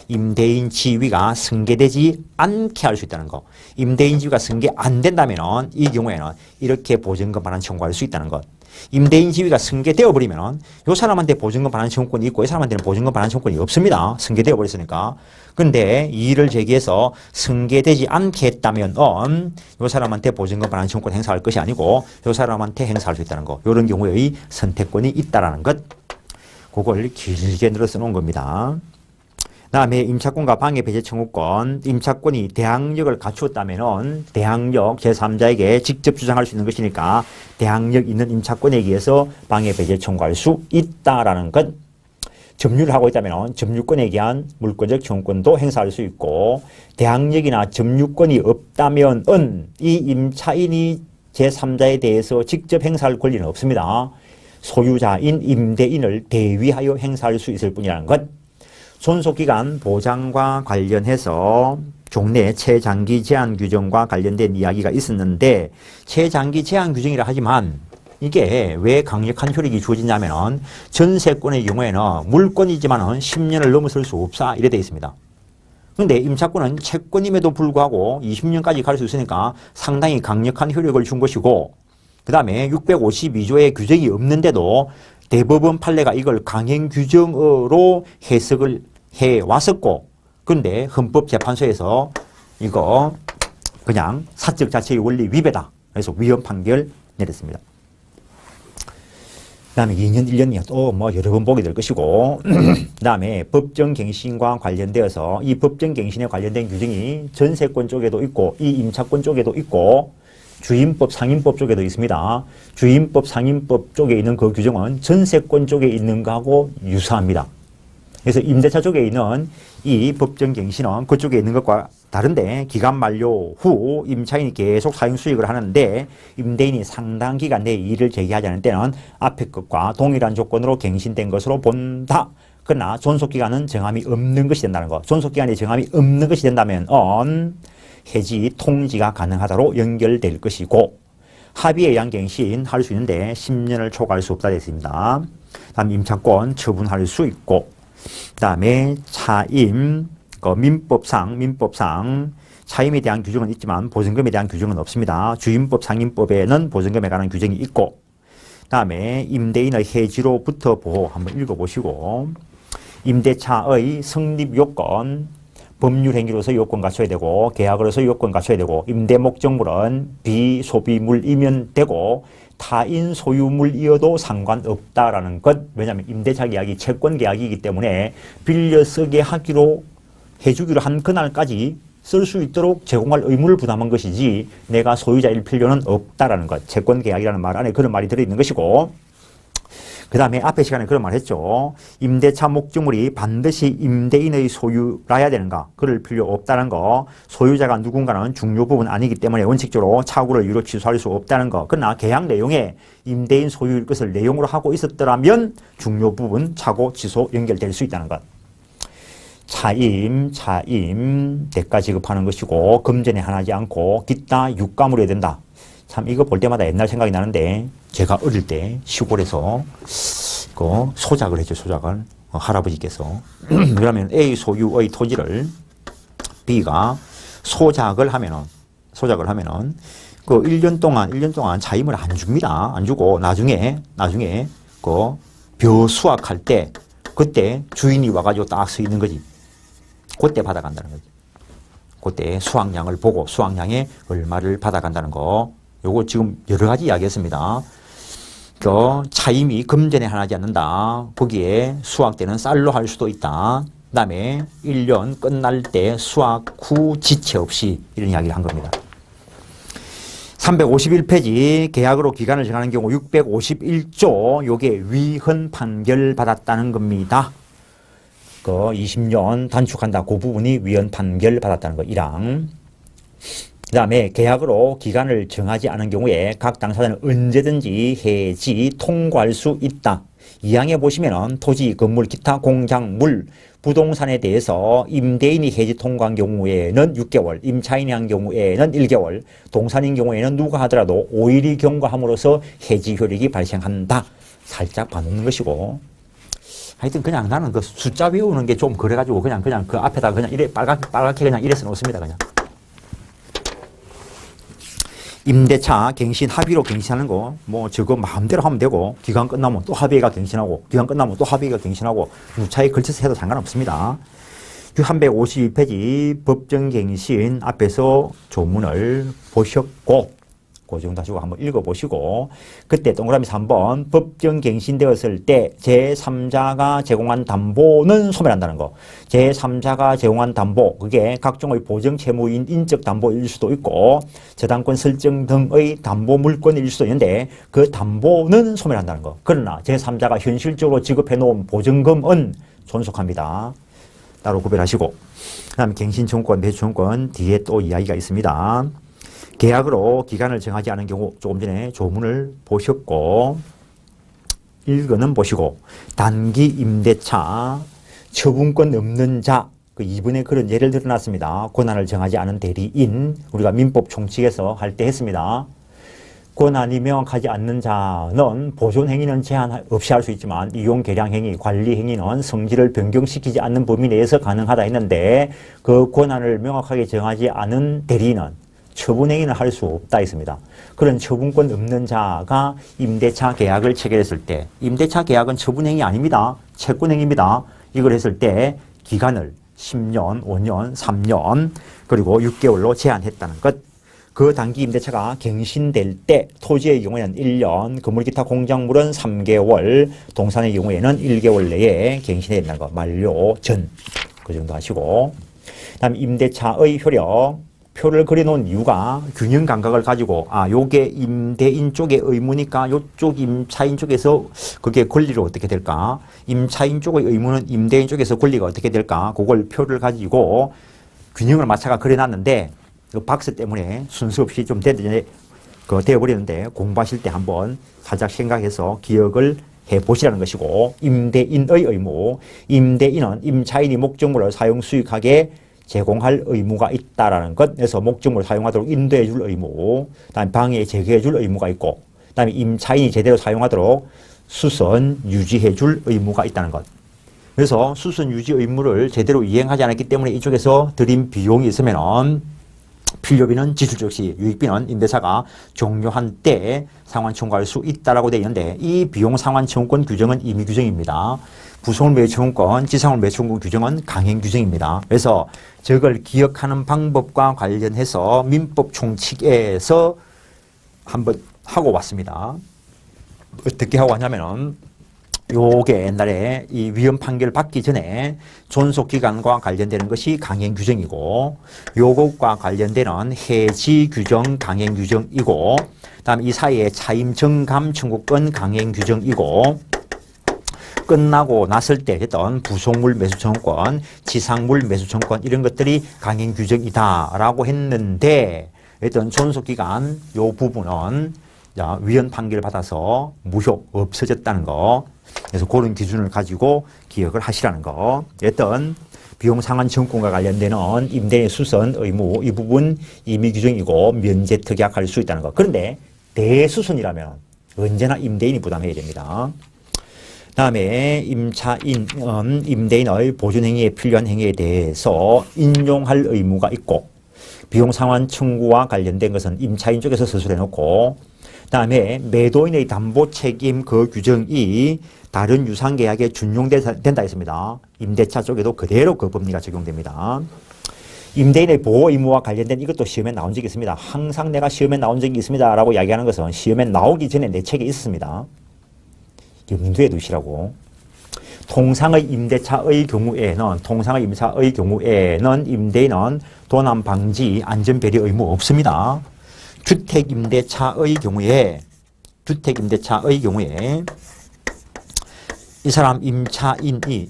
임대인 지위가 승계되지 않게 할 수 있다는 거. 임대인 지위가 승계 안 된다면 이 경우에는 이렇게 보증금 반환 청구할 수 있다는 것. 임대인 지위가 승계되어 버리면 이 사람한테 보증금 반환 청구권이 있고 이 사람한테는 보증금 반환 청구권이 없습니다. 승계되어 버렸으니까. 근데 이의를 제기해서 승계되지 않게 했다면 이 사람한테 보증금 반환 청구권 행사할 것이 아니고 이 사람한테 행사할 수 있다는 거. 이런 경우의 선택권이 있다라는 것. 그걸 길게 늘어서 놓은 겁니다. 다음에 임차권과 방해 배제 청구권, 임차권이 대항력을 갖추었다면 대항력 제3자에게 직접 주장할 수 있는 것이니까 대항력 있는 임차권에 의해서 방해 배제 청구할 수 있다라는 것. 점유를 하고 있다면 점유권에 의한 물권적 청구권도 행사할 수 있고 대항력이나 점유권이 없다면 이 임차인이 제3자에 대해서 직접 행사할 권리는 없습니다. 소유자인 임대인을 대위하여 행사할 수 있을 뿐이라는 것. 존속기간 보장과 관련해서 종래 최장기 제한 규정과 관련된 이야기가 있었는데 최장기 제한 규정이라 하지만 이게 왜 강력한 효력이 주어지냐면은 전세권의 경우에는 물권이지만은 10년을 넘어설 수 없어 이래 돼 있습니다. 그런데 임차권은 채권임에도 불구하고 20년까지 갈 수 있으니까 상당히 강력한 효력을 준 것이고, 그 다음에 652조의 규정이 없는데도 대법원 판례가 이걸 강행 규정으로 해석을 해 왔었고, 그런데 헌법재판소에서 이거 그냥 사적 자체의 원리 위배다. 그래서 위헌 판결 내렸습니다. 그 다음에 2년, 1년이 또 뭐 여러 번 보게 될 것이고, 그 다음에 법정갱신과 관련되어서 이 법정갱신에 관련된 규정이 전세권 쪽에도 있고, 이 임차권 쪽에도 있고, 주임법, 상임법 쪽에도 있습니다. 주임법, 상임법 쪽에 있는 그 규정은 전세권 쪽에 있는 거하고 유사합니다. 그래서 임대차 쪽에 있는 이 법정갱신은 그쪽에 있는 것과 다른데, 기간 만료 후 임차인이 계속 사용 수익을 하는데 임대인이 상당 기간 내에 이의를 제기하지 않을 때는 앞의 것과 동일한 조건으로 갱신된 것으로 본다. 그러나 존속기간은 정함이 없는 것이 된다는 것. 존속기간에 정함이 없는 것이 된다면 해지 통지가 가능하다로 연결될 것이고, 합의에 의한 갱신 할 수 있는데 10년을 초과할 수 없다 됐습니다. 다음 임차권 처분할 수 있고, 그 다음에 차임, 민법상 차임에 대한 규정은 있지만 보증금에 대한 규정은 없습니다. 주임법, 상임법에는 보증금에 관한 규정이 있고, 그 다음에 임대인의 해지로부터 보호 한번 읽어보시고, 임대차의 성립 요건, 법률 행위로서 요건 갖춰야 되고, 계약으로서 요건 갖춰야 되고, 임대 목적물은 비소비물이면 되고, 타인 소유물이어도 상관없다라는 것. 왜냐하면 임대차 계약이 채권 계약이기 때문에 빌려 쓰게 하기로 해주기로 한 그날까지 쓸 수 있도록 제공할 의무를 부담한 것이지 내가 소유자일 필요는 없다라는 것. 채권 계약이라는 말 안에 그런 말이 들어있는 것이고, 그 다음에 앞에 시간에 그런 말 했죠. 임대차 목적물이 반드시 임대인의 소유라야 되는가? 그럴 필요 없다는 거. 소유자가 누군가는 중요 부분 아니기 때문에 원칙적으로 차고를 이유로 취소할 수 없다는 거. 그러나 계약 내용에 임대인 소유일 것을 내용으로 하고 있었더라면 중요 부분 차고 취소 연결될 수 있다는 것. 차임, 대가 지급하는 것이고, 금전에 한하지 않고 기타 유가물이어야 된다. 참 이거 볼 때마다 옛날 생각이 나는데, 제가 어릴 때 시골에서 그 소작을 했죠. 소작을 할아버지께서. 그러면 A 소유의 토지를 B가 소작을 하면은 그 1년 동안 차임을 안 줍니다. 안 주고 나중에 그 벼 수확할 때 그때 주인이 와가지고 딱 서 있는 거지. 그때 받아간다는 거지. 그때 수확량을 보고 수확량에 얼마를 받아간다는 거. 요거 지금 여러 가지 이야기했습니다. 그 차임이 금전에 한하지 않는다. 거기에 수확 때는 쌀로 할 수도 있다. 그 다음에 1년 끝날 때 수확 후 지체 없이 이런 이야기를 한 겁니다. 351페이지 계약으로 기간을 정하는 경우 651조 요게 위헌 판결 받았다는 겁니다. 그 20년 단축한다. 그 부분이 위헌 판결 받았다는 거 1항. 그 다음에 계약으로 기간을 정하지 않은 경우에 각 당사자는 언제든지 해지 통고할 수 있다. 2항에 보시면은 토지, 건물, 기타 공작물, 부동산에 대해서 임대인이 해지 통고한 경우에는 6개월, 임차인이 한 경우에는 1개월, 동산인 경우에는 누가 하더라도 5일이 경과함으로써 해지 효력이 발생한다. 살짝 봐놓는 것이고, 하여튼 그냥 나는 그 숫자 외우는 게 좀 그래가지고 그냥 그 앞에다 그냥 이래 빨갛게 그냥 이래서 놓습니다. 그냥. 임대차 갱신 합의로 갱신하는 거 뭐 저거 마음대로 하면 되고, 기간 끝나면 또 합의가 갱신하고, 기간 끝나면 또 합의가 갱신하고, 누차에 걸쳐서 해도 상관없습니다. 352페이지 법정갱신 앞에서 조문을 보셨고, 그 정도 하시고 한번 읽어보시고, 그때 동그라미 3번 법정갱신되었을 때 제3자가 제공한 담보는 소멸한다는 거. 제3자가 제공한 담보, 그게 각종의 보정채무인 인적 담보일 수도 있고 저당권 설정 등의 담보 물권일 수도 있는데 그 담보는 소멸한다는 거. 그러나 제3자가 현실적으로 지급해놓은 보증금은 존속합니다. 따로 구별하시고, 그 다음에 갱신청구권, 매수청구권 뒤에 또 이야기가 있습니다. 계약으로 기간을 정하지 않은 경우 조금 전에 조문을 보셨고 읽어는 보시고, 단기 임대차 처분권 없는 자, 그 2번에 그런 예를 들어놨습니다. 권한을 정하지 않은 대리인, 우리가 민법 총칙에서 할 때 했습니다. 권한이 명확하지 않는 자는 보존 행위는 제한 없이 할 수 있지만 이용 계량 행위, 관리 행위는 성질을 변경시키지 않는 범위 내에서 가능하다 했는데 그 권한을 명확하게 정하지 않은 대리인은 처분 행위는 할 수 없다 했습니다. 그런 처분권 없는 자가 임대차 계약을 체결했을 때 임대차 계약은 처분 행위 아닙니다. 채권 행위입니다. 이걸 했을 때 기간을 10년, 5년, 3년 그리고 6개월로 제한했다는 것. 그 단기 임대차가 갱신될 때 토지의 경우에는 1년, 건물 기타 공작물은 3개월, 동산의 경우에는 1개월 내에 갱신해야 된다는 거. 만료 전. 그 정도 하시고. 그다음 임대차의 효력. 표를 그려놓은 이유가 균형 감각을 가지고 요게 임대인 쪽의 의무니까 요쪽 임차인 쪽에서 그게 권리를 어떻게 될까? 임차인 쪽의 의무는 임대인 쪽에서 권리가 어떻게 될까? 그걸 표를 가지고 균형을 맞춰가 그려놨는데 그 박스 때문에 순서 없이 좀 되어버리는데 공부하실 때 한번 살짝 생각해서 기억을 해보시라는 것이고 임대인의 의무, 임대인은 임차인이 목적물을 사용 수익하게 제공할 의무가 있다라는 것. 그래서 목적물을 사용하도록 인도해 줄 의무, 그다음에 방해에 제거해 줄 의무가 있고, 그다음에 임차인이 제대로 사용하도록 수선 유지해 줄 의무가 있다는 것. 그래서 수선 유지 의무를 제대로 이행하지 않았기 때문에 이쪽에서 들인 비용이 있으면은 필요비는 지출 즉시 유익비는 임대차가 종료한 때 상환 청구할 수 있다라고 되어 있는데 이 비용 상환 청구권 규정은 임의 규정입니다. 부속물 매입 청구권, 지상물 매입 청구권 규정은 강행 규정입니다. 그래서 저걸 기억하는 방법과 관련해서 민법 총칙에서 한번 하고 왔습니다. 어떻게 하고 왔냐면은 요게 옛날에 이 위헌 판결 받기 전에 존속기간과 관련되는 것이 강행 규정이고 요것과 관련되는 해지 규정 강행 규정이고 그다음 이 사이에 차임 정감 청구권 강행 규정이고 끝나고 났을 때 했던 부속물 매수청구권, 지상물 매수청구권 이런 것들이 강행 규정이다라고 했는데 했던 존속기간 요 부분은 위헌 판결을 받아서 무효 없어졌다는 거. 그래서 그런 기준을 가지고 기억을 하시라는 거. 어떤 비용 상환 청구권과 관련되는 임대인 수선 의무 이 부분 임의 규정이고 면제 특약할 수 있다는 거. 그런데 대수선이라면 언제나 임대인이 부담해야 됩니다. 다음에 임대인의 보존 행위에 필요한 행위에 대해서 인용할 의무가 있고 비용 상환 청구와 관련된 것은 임차인 쪽에서 서술해 놓고 다음에 매도인의 담보 책임 그 규정이 다른 유상 계약에 준용된다 했습니다. 임대차 쪽에도 그대로 그 법리가 적용됩니다. 임대인의 보호 의무와 관련된 이것도 시험에 나온 적이 있습니다. 항상 내가 시험에 나온 적이 있습니다 라고 이야기하는 것은 시험에 나오기 전에 내 책에 있었습니다. 염두에 두시라고. 통상의 임대차의 경우에는 임대인은 도난 방지 안전 배려 의무 없습니다. 주택 임대차의 경우에 이 사람 임차인이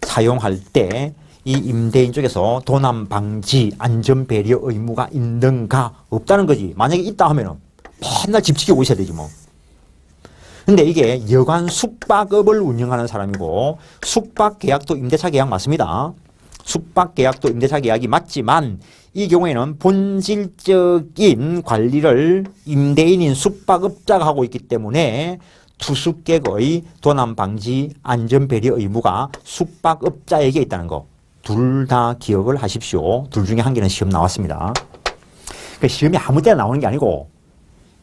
사용할 때 이 임대인 쪽에서 도난 방지 안전 배려 의무가 있는가 없다는 거지. 만약에 있다 하면은 맨날 집 지키고 있어야 되지 뭐. 근데 이게 여관 숙박업을 운영하는 사람이고 숙박 계약도 임대차 계약 맞습니다. 숙박 계약도 임대차 계약이 맞지만 이 경우에는 본질적인 관리를 임대인인 숙박업자가 하고 있기 때문에 투숙객의 도난 방지 안전 배려 의무가 숙박업자에게 있다는 거. 둘 다 기억을 하십시오. 둘 중에 한 개는 시험 나왔습니다. 그러니까 시험이 아무 때나 나오는 게 아니고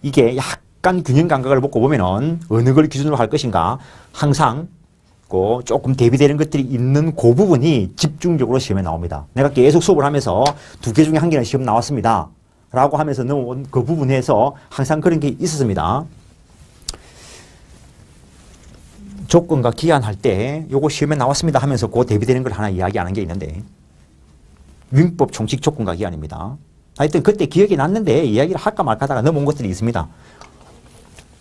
이게 약간 균형 감각을 먹고 보면은 어느 걸 기준으로 할 것인가 항상 조금 대비되는 것들이 있는 그 부분이 집중적으로 시험에 나옵니다. 내가 계속 수업을 하면서 두 개 중에 한 개는 시험 나왔습니다 라고 하면서 넘어온 그 부분에서 항상 그런 게 있었습니다. 조건과 기한 할 때 요거 시험에 나왔습니다 하면서 그 대비되는 걸 하나 이야기하는 게 있는데 민법 총칙 조건과 기한입니다. 하여튼 그때 기억이 났는데 이야기를 할까 말까 하다가 넘어온 것들이 있습니다.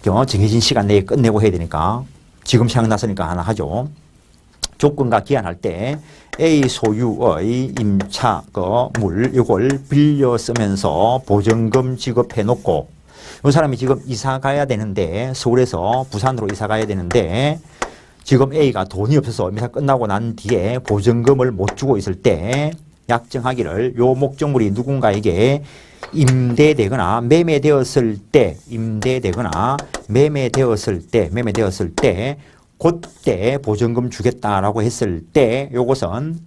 정해진 시간 내에 끝내고 해야 되니까 지금 생각났으니까 하나 하죠. 조건과 기한할 때 A 소유의 임차물 이걸 빌려 쓰면서 보증금 지급해 놓고 이 사람이 지금 이사 가야 되는데 서울에서 부산으로 이사 가야 되는데 지금 A가 돈이 없어서 이사 끝나고 난 뒤에 보증금을 못 주고 있을 때 약정하기를 요 목적물이 누군가에게 임대되거나 매매되었을 때, 그때 보증금 주겠다라고 했을 때 요것은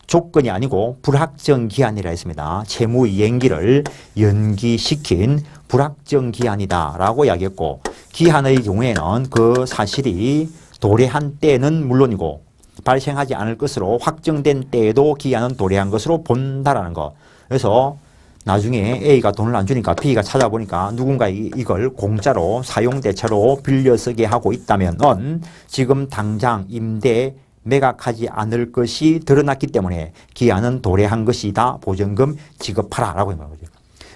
조건이 아니고 불확정 기한이라 했습니다. 채무 이행기를 연기시킨 불확정 기한이다라고 이야기했고, 기한의 경우에는 그 사실이 도래한 때는 물론이고 발생하지 않을 것으로 확정된 때에도 기한은 도래한 것으로 본다라는 것. 그래서 나중에 A가 돈을 안 주니까 B가 찾아보니까 누군가 이걸 공짜로 사용대차로 빌려 쓰게 하고 있다면 지금 당장 임대 매각하지 않을 것이 드러났기 때문에 기한은 도래한 것이다. 보증금 지급하라 라고 말하는 거죠.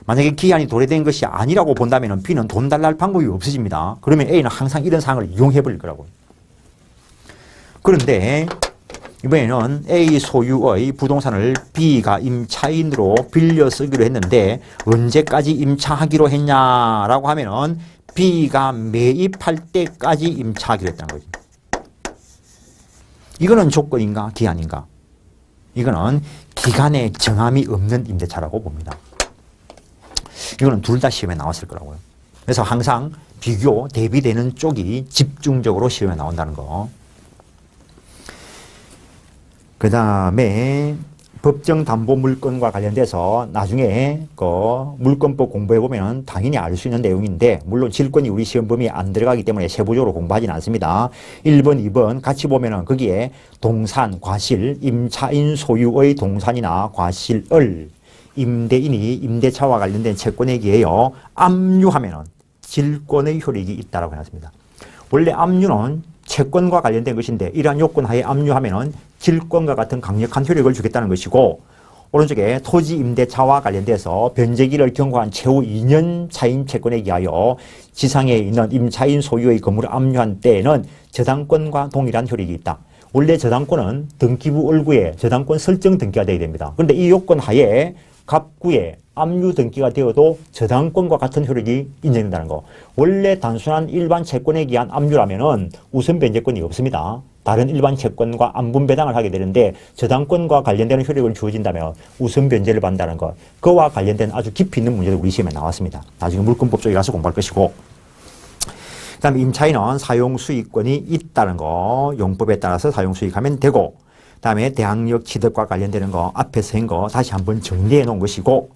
만약에 기한이 도래된 것이 아니라고 본다면 B는 돈 달라 할 방법이 없어집니다. 그러면 A는 항상 이런 상황을 이용해 버릴 거라고요. 그런데 이번에는 A 소유의 부동산을 B가 임차인으로 빌려 쓰기로 했는데 언제까지 임차하기로 했냐라고 하면은 B가 매입할 때까지 임차하기로 했다는 거죠. 이거는 조건인가 기한인가? 이거는 기간에 정함이 없는 임대차라고 봅니다. 이거는 둘 다 시험에 나왔을 거라고요. 그래서 항상 비교, 대비되는 쪽이 집중적으로 시험에 나온다는 거. 그 다음에 법정 담보 물건과 관련돼서 나중에 그 물건법 공부해 보면 당연히 알 수 있는 내용인데, 물론 질권이 우리 시험 범위에 안 들어가기 때문에 세부적으로 공부하지는 않습니다. 1번, 2번 같이 보면은 거기에 동산, 과실, 임차인 소유의 동산이나 과실을 임대인이 임대차와 관련된 채권에 기하여 압류하면은 질권의 효력이 있다라고 해놨습니다. 원래 압류는 채권과 관련된 것인데 이러한 요건 하에 압류하면은 질권과 같은 강력한 효력을 주겠다는 것이고, 오른쪽에 토지 임대차와 관련돼서 변제기를 경과한 최후 2년 차임 채권에 기하여 지상에 있는 임차인 소유의 건물을 압류한 때에는 저당권과 동일한 효력이 있다. 원래 저당권은 등기부 얼구에 저당권 설정 등기가 되어야 됩니다. 그런데 이 요건 하에 갑구에 압류 등기가 되어도 저당권과 같은 효력이 인정된다는 거. 원래 단순한 일반 채권에 기한 압류라면은 우선 변제권이 없습니다. 다른 일반 채권과 안분 배당을 하게 되는데 저당권과 관련되는 효력을 주어진다면 우선 변제를 받는다는 것. 그와 관련된 아주 깊이 있는 문제도 우리 시험에 나왔습니다. 나중에 물권법 쪽에 가서 공부할 것이고. 그 다음에 임차인은 사용수익권이 있다는 거. 용법에 따라서 사용수익하면 되고. 그 다음에 대항력 취득과 관련되는 거 앞에서 한 거 다시 한번 정리해 놓은 것이고,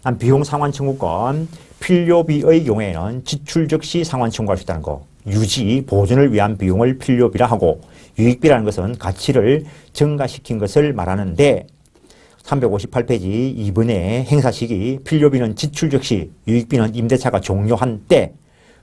다음 비용 상환 청구권, 필요비의 경우에는 지출 즉시 상환 청구할 수 있다는 거. 유지, 보존을 위한 비용을 필요비라 하고, 유익비라는 것은 가치를 증가시킨 것을 말하는데 358페이지 2번의 행사시기, 필요비는 지출 즉시, 유익비는 임대차가 종료한 때.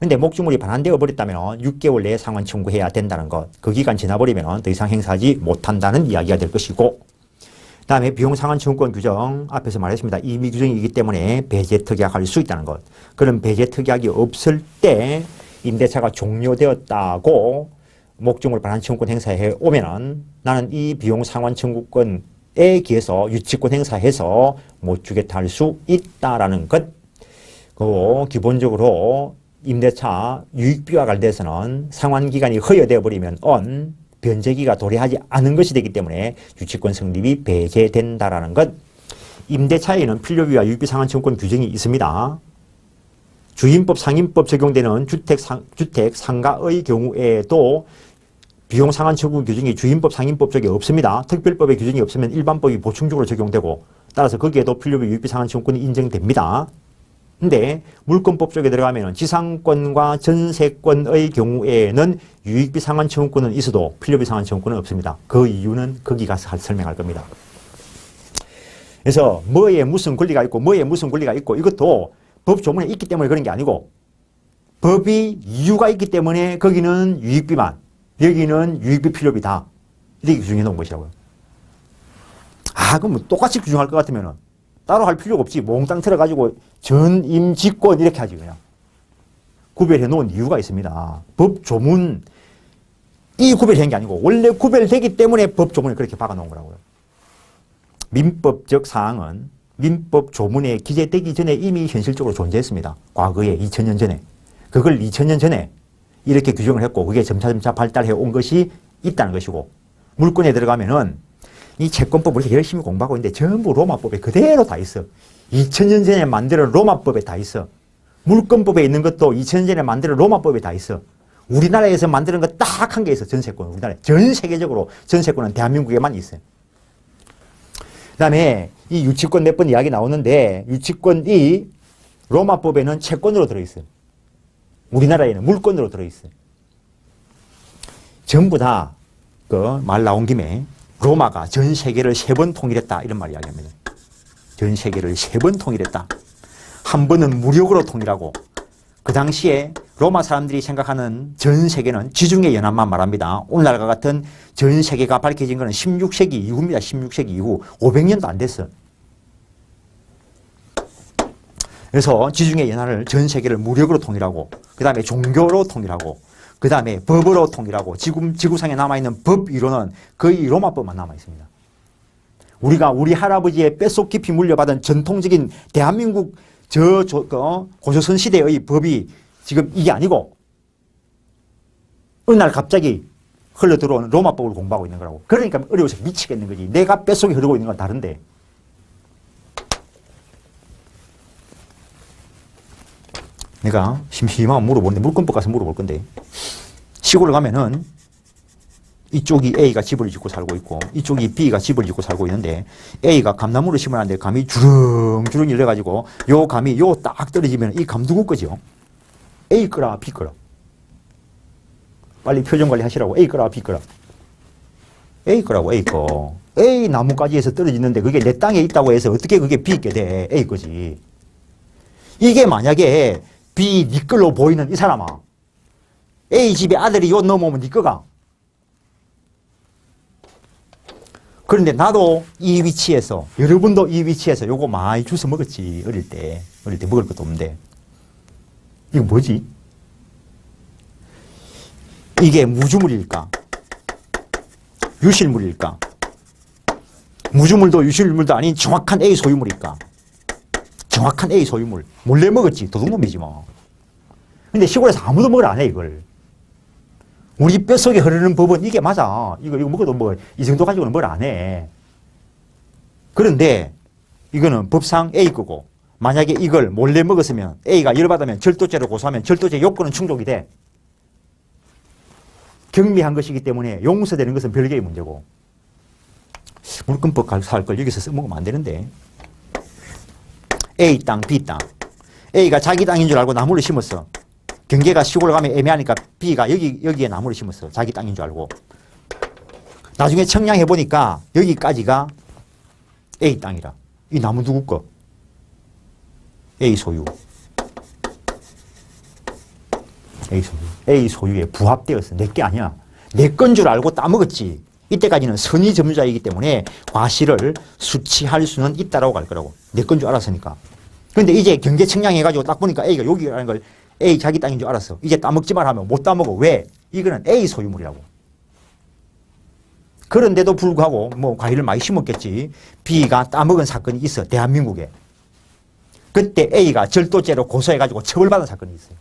근데 목적물이 반환되어 버렸다면 6개월 내에 상환 청구해야 된다는 것. 그 기간 지나버리면 더 이상 행사하지 못한다는 이야기가 될 것이고, 그 다음에 비용 상환 청구권 규정 앞에서 말했습니다. 임의 규정이기 때문에 배제 특약할 수 있다는 것. 그런 배제 특약이 없을 때 임대차가 종료되었다고 목적물 반환 청구권 행사해 오면은 나는 이 비용 상환 청구권에 기해서 유치권 행사해서 못 주겠다 할 수 있다라는 것. 그리고 기본적으로 임대차 유익비와 관련돼서는 상환기간이 허여되어 버리면 변제기가 도래하지 않은 것이 되기 때문에 유치권 성립이 배제된다라는 것. 임대차에는 필요비와 유익비 상환 청구권 규정이 있습니다. 주임법, 상임법 적용되는 주택 상가의 경우에도 비용 상환 청구 규정이 주임법, 상임법 쪽에 없습니다. 특별법의 규정이 없으면 일반법이 보충적으로 적용되고, 따라서 거기에도 필요비, 유익비 상환 청구권이 인정됩니다. 근데 물권법 쪽에 들어가면 지상권과 전세권의 경우에는 유익비 상환 청구권은 있어도 필요비 상환 청구권은 없습니다. 그 이유는 거기 가서 설명할 겁니다. 그래서 뭐에 무슨 권리가 있고 뭐에 무슨 권리가 있고 이것도 법 조문에 있기 때문에 그런 게 아니고, 법이 이유가 있기 때문에 거기는 유익비만, 여기는 유익비 필요비다. 이렇게 규정해 놓은 것이라고요. 그럼 똑같이 규정할 것 같으면은 따로 할 필요가 없지. 몽땅 틀어가지고 전임직권 이렇게 하지 그냥. 구별해 놓은 이유가 있습니다. 법 조문, 이 구별된 게 아니고 원래 구별되기 때문에 법 조문을 그렇게 박아 놓은 거라고요. 민법적 사항은 민법 조문에 기재되기 전에 이미 현실적으로 존재했습니다. 과거에 2000년 전에. 그걸 2000년 전에 이렇게 규정을 했고 그게 점차점차 발달해 온 것이 있다는 것이고, 물권에 들어가면은 이 채권법을 이렇게 열심히 공부하고 있는데 전부 로마법에 그대로 다 있어. 2000년 전에 만들어 로마법에 다 있어. 물권법에 있는 것도 2000년 전에 만들어 로마법에 다 있어. 우리나라에서 만드는 거 딱 한 개 있어. 전세권. 우리나라에. 전 세계적으로 전세권은 대한민국에만 있어요. 그 다음에 이 유치권 몇 번 이야기 나오는데 유치권이 로마법에는 채권으로 들어있어요. 우리나라에는 물권으로 들어있어요. 전부 다 그 말 나온 김에 로마가 전 세계를 3번 통일했다 이런 말 이야기합니다. 전 세계를 3번 통일했다. 한 번은 무력으로 통일하고 그 당시에 로마 사람들이 생각하는 전 세계는 지중해 연안만 말합니다. 오늘날과 같은 전 세계가 밝혀진 것은 16세기 이후입니다. 16세기 이후 500년도 안 됐어. 그래서 지중해 연안을 전 세계를 무력으로 통일하고 그 다음에 종교로 통일하고 그 다음에 법으로 통일하고 지구상에 남아있는 법 이론은 거의 로마법만 남아있습니다. 우리가 우리 할아버지의 뼛속 깊이 물려받은 전통적인 대한민국 고조선 시대의 법이 지금 이게 아니고 어느 날 갑자기 흘러들어오는 로마법을 공부하고 있는 거라고. 그러니까 어려워서 미치겠는 거지. 내가 뼛속에 흐르고 있는 건 다른데. 내가 심심하면 물어보는데 물권법 가서 물어볼 건데 시골을 가면은 이쪽이 A가 집을 짓고 살고 있고 이쪽이 B가 집을 짓고 살고 있는데 A가 감나무를 심어놨는데 감이 주렁주렁 열려가지고 요 감이 요 딱 떨어지면 이 감 누구 거죠? A 거라 B 거라? 빨리 표정 관리 하시라고. A 거라 B 거라? A 거라고. A 거. A 나무가지에서 떨어지는데 그게 내 땅에 있다고 해서 어떻게 그게 B 게 돼? A 거지. 이게 만약에 B 네 걸로 보이는 이 사람아. A 집에 아들이 요 넘어오면 네 거가. 그런데 나도 이 위치에서 여러분도 이 위치에서 요거 많이 주워 먹었지. 어릴 때 먹을 것도 없는데 이거 뭐지? 이게 무주물일까? 유실물일까? 무주물도 유실물도 아닌 정확한 A 소유물일까? 정확한 A 소유물. 몰래 먹었지. 도둑놈이지 뭐. 근데 시골에서 아무도 뭘 안 해 이걸. 우리 뼛속에 흐르는 법은 이게 맞아. 이거 먹어도 뭐 이 정도 가지고는 뭘 안 해. 그런데 이거는 법상 A 거고 만약에 이걸 몰래 먹었으면 A가 열받으면 절도죄로 고소하면 절도죄 요건은 충족이 돼. 경미한 것이기 때문에 용서되는 것은 별개의 문제고 물권법 가서 할 걸 여기서 써먹으면 안 되는데 A 땅, B 땅. A가 자기 땅인 줄 알고 나무를 심었어. 경계가 시골 가면 애매하니까 B가 여기에 나무를 심었어. 자기 땅인 줄 알고. 나중에 청량해보니까 여기까지가 A 땅이라. 이 나무 누구 거? A 소유. A 소유. A 소유에 부합되었어. 내 게 아니야. 내 건 줄 알고 따먹었지. 이때까지는 선의 점유자이기 때문에 과실을 수취할 수는 있다라고 갈 거라고. 내 건 줄 알았으니까. 그런데 이제 경계 청량해가지고 딱 보니까 A가 여기라는 걸 A 자기 땅인 줄 알았어. 이제 따먹지 말 하면 못 따먹어. 왜? 이거는 A 소유물이라고. 그런데도 불구하고 뭐 과일을 많이 심었겠지. B가 따먹은 사건이 있어. 대한민국에. 그때 A가 절도죄로 고소해가지고 처벌받은 사건이 있어요.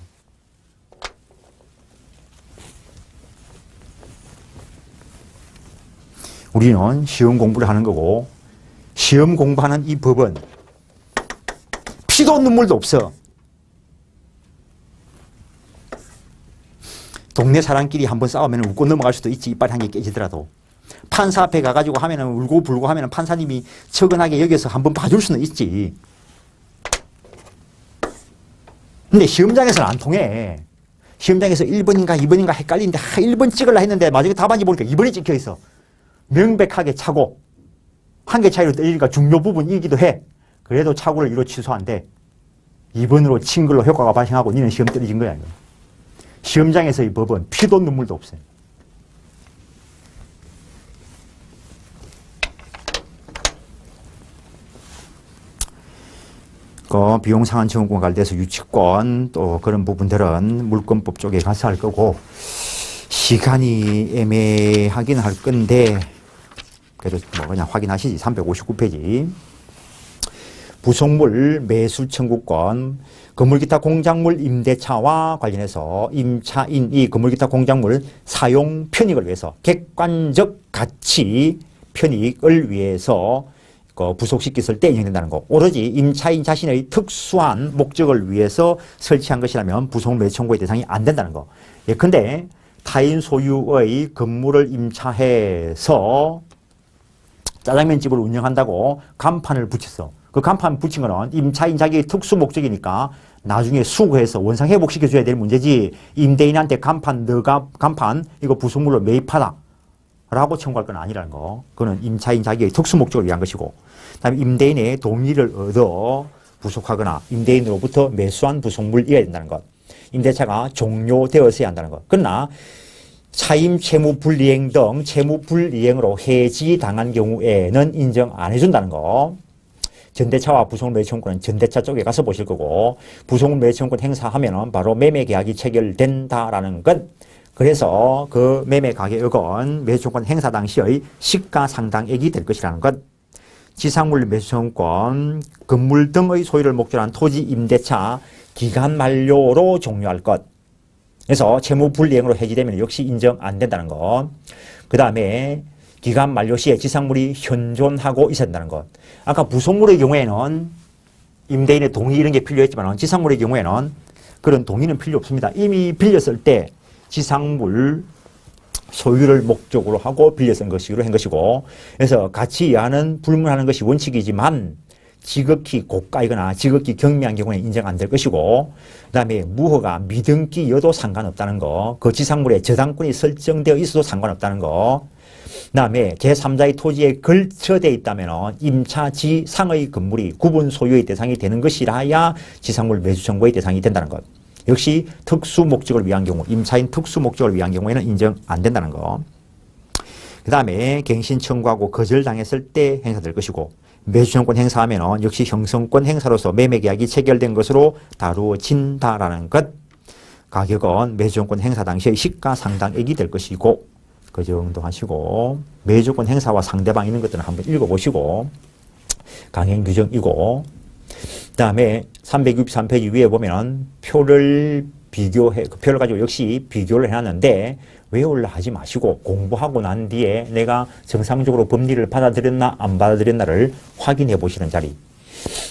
우리는 시험 공부를 하는 거고 시험 공부하는 이 법은 피도 눈물도 없어. 동네 사람끼리 한번 싸우면 웃고 넘어갈 수도 있지. 이빨 한 개 깨지더라도. 판사 앞에 가가지고 하면은 울고 불고 하면은 판사님이 처근하게 여기서 한번 봐줄 수는 있지. 근데 시험장에서는 안 통해. 시험장에서 1번인가 2번인가 헷갈리는데 1번 찍으려 했는데 마지막에 답안지 보니까 2번이 찍혀 있어. 명백하게 차고 한 개 차이로 떨리니까 중요 부분이기도 해. 그래도 착오를 이로 취소한대. 2번으로 친 걸로 효과가 발생하고 니는 시험 떨어진 거야. 시험장에서의 법은 피도 눈물도 없어요. 그 비용상한증후권 관련돼서 유치권 또 그런 부분들은 물권법 쪽에 가서 할 거고 시간이 애매하긴 할 건데 그래도 뭐 그냥 확인하시지. 359페이지. 부속물 매수 청구권, 건물기타 공작물 임대차와 관련해서 임차인이 건물기타 공작물 사용 편익을 위해서 객관적 가치 편익을 위해서 부속시켰을 때 인정된다는 거. 오로지 임차인 자신의 특수한 목적을 위해서 설치한 것이라면 부속매수 청구의 대상이 안 된다는 거. 예컨대 타인 소유의 건물을 임차해서 짜장면집을 운영한다고 간판을 붙였어. 그 간판 붙인 거는 임차인 자기의 특수 목적이니까 나중에 수거해서 원상 회복시켜줘야 될 문제지, 임대인한테 너가 간판 이거 부속물로 매입하다 라고 청구할 건 아니라는 거. 그거는 임차인 자기의 특수 목적을 위한 것이고, 그다음에 임대인의 동의를 얻어 부속하거나 임대인으로부터 매수한 부속물이어야 된다는 것. 임대차가 종료되었어야 한다는 것. 그러나 차임 채무 불이행 등 채무 불이행으로 해지당한 경우에는 인정 안 해준다는 거. 전대차와 부속물 매매 청구는 전대차 쪽에 가서 보실 거고, 부속물 매매 청구 행사하면은 바로 매매 계약이 체결된다라는 것. 그래서 그 매매 가격은 매수청권 행사 당시의 시가상당액이 될 것이라는 것. 지상물 매수청권, 건물 등의 소유를 목적으로 한 토지 임대차 기간 만료로 종료할 것. 그래서 채무 불이행으로 해지되면 역시 인정 안 된다는 것. 그 다음에 기간 만료 시에 지상물이 현존하고 있어야 된다는 것. 아까 부속물의 경우에는 임대인의 동의 이런 게 필요했지만 지상물의 경우에는 그런 동의는 필요 없습니다. 이미 빌렸을 때 지상물 소유를 목적으로 하고 빌렸은 것으로 한 것이고, 그래서 가치 이하는 불문하는 것이 원칙이지만 지극히 고가이거나 지극히 경미한 경우에 인정 안 될 것이고, 그 다음에 무허가 미등기여도 상관없다는 거, 그 지상물에 저당권이 설정되어 있어도 상관없다는 거, 그 다음에 제3자의 토지에 걸쳐져 있다면 임차지상의 건물이 구분 소유의 대상이 되는 것이라야 지상물 매수 청구의 대상이 된다는 것. 역시 특수 목적을 위한 경우, 임차인 특수 목적을 위한 경우에는 인정 안 된다는 거. 그 다음에 갱신 청구하고 거절당했을 때 행사될 것이고, 매수청권 행사하면 역시 형성권 행사로서 매매계약이 체결된 것으로 다루어진다라는 것. 가격은 매수청권 행사 당시의 시가상당액이 될 것이고, 그 정도 하시고, 매수권 행사와 상대방 있는 것들은 한번 읽어보시고, 강행규정이고, 그 다음에 363페이지 위에 보면 표를 그 표를 가지고 역시 비교를 해놨는데, 외우려 하지 마시고 공부하고 난 뒤에 내가 정상적으로 법리를 받아들였나 안 받아들였나를 확인해 보시는 자리.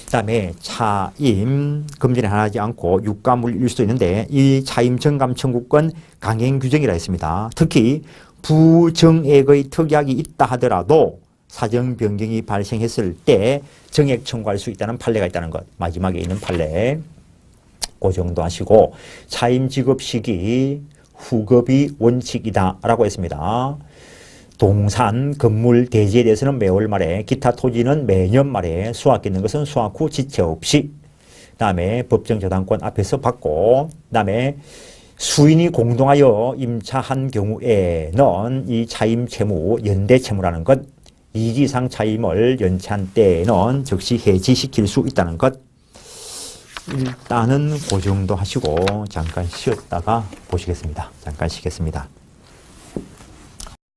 그 다음에 차임 금전에 하지 않고 유가물일 수도 있는데, 이 차임 정감 청구권 강행 규정이라 했습니다. 특히 부정액의 특약이 있다 하더라도 사정 변경이 발생했을 때 정액 청구할 수 있다는 판례가 있다는 것. 마지막에 있는 판례. 그 정도 하시고, 차임 지급 시기 후급이 원칙이다라고 했습니다. 동산, 건물, 대지에 대해서는 매월 말에, 기타 토지는 매년 말에 수확했는 것은 수확 후 지체 없이, 그 다음에 법정 저당권 앞에서 받고, 그 다음에 수인이 공동하여 임차한 경우에는 이 차임 채무, 연대 채무라는 것, 이기상 차임을 연체한 때에는 즉시 해지시킬 수 있다는 것. 일단은 그 정도 하시고 잠깐 쉬었다가 보시겠습니다. 잠깐 쉬겠습니다.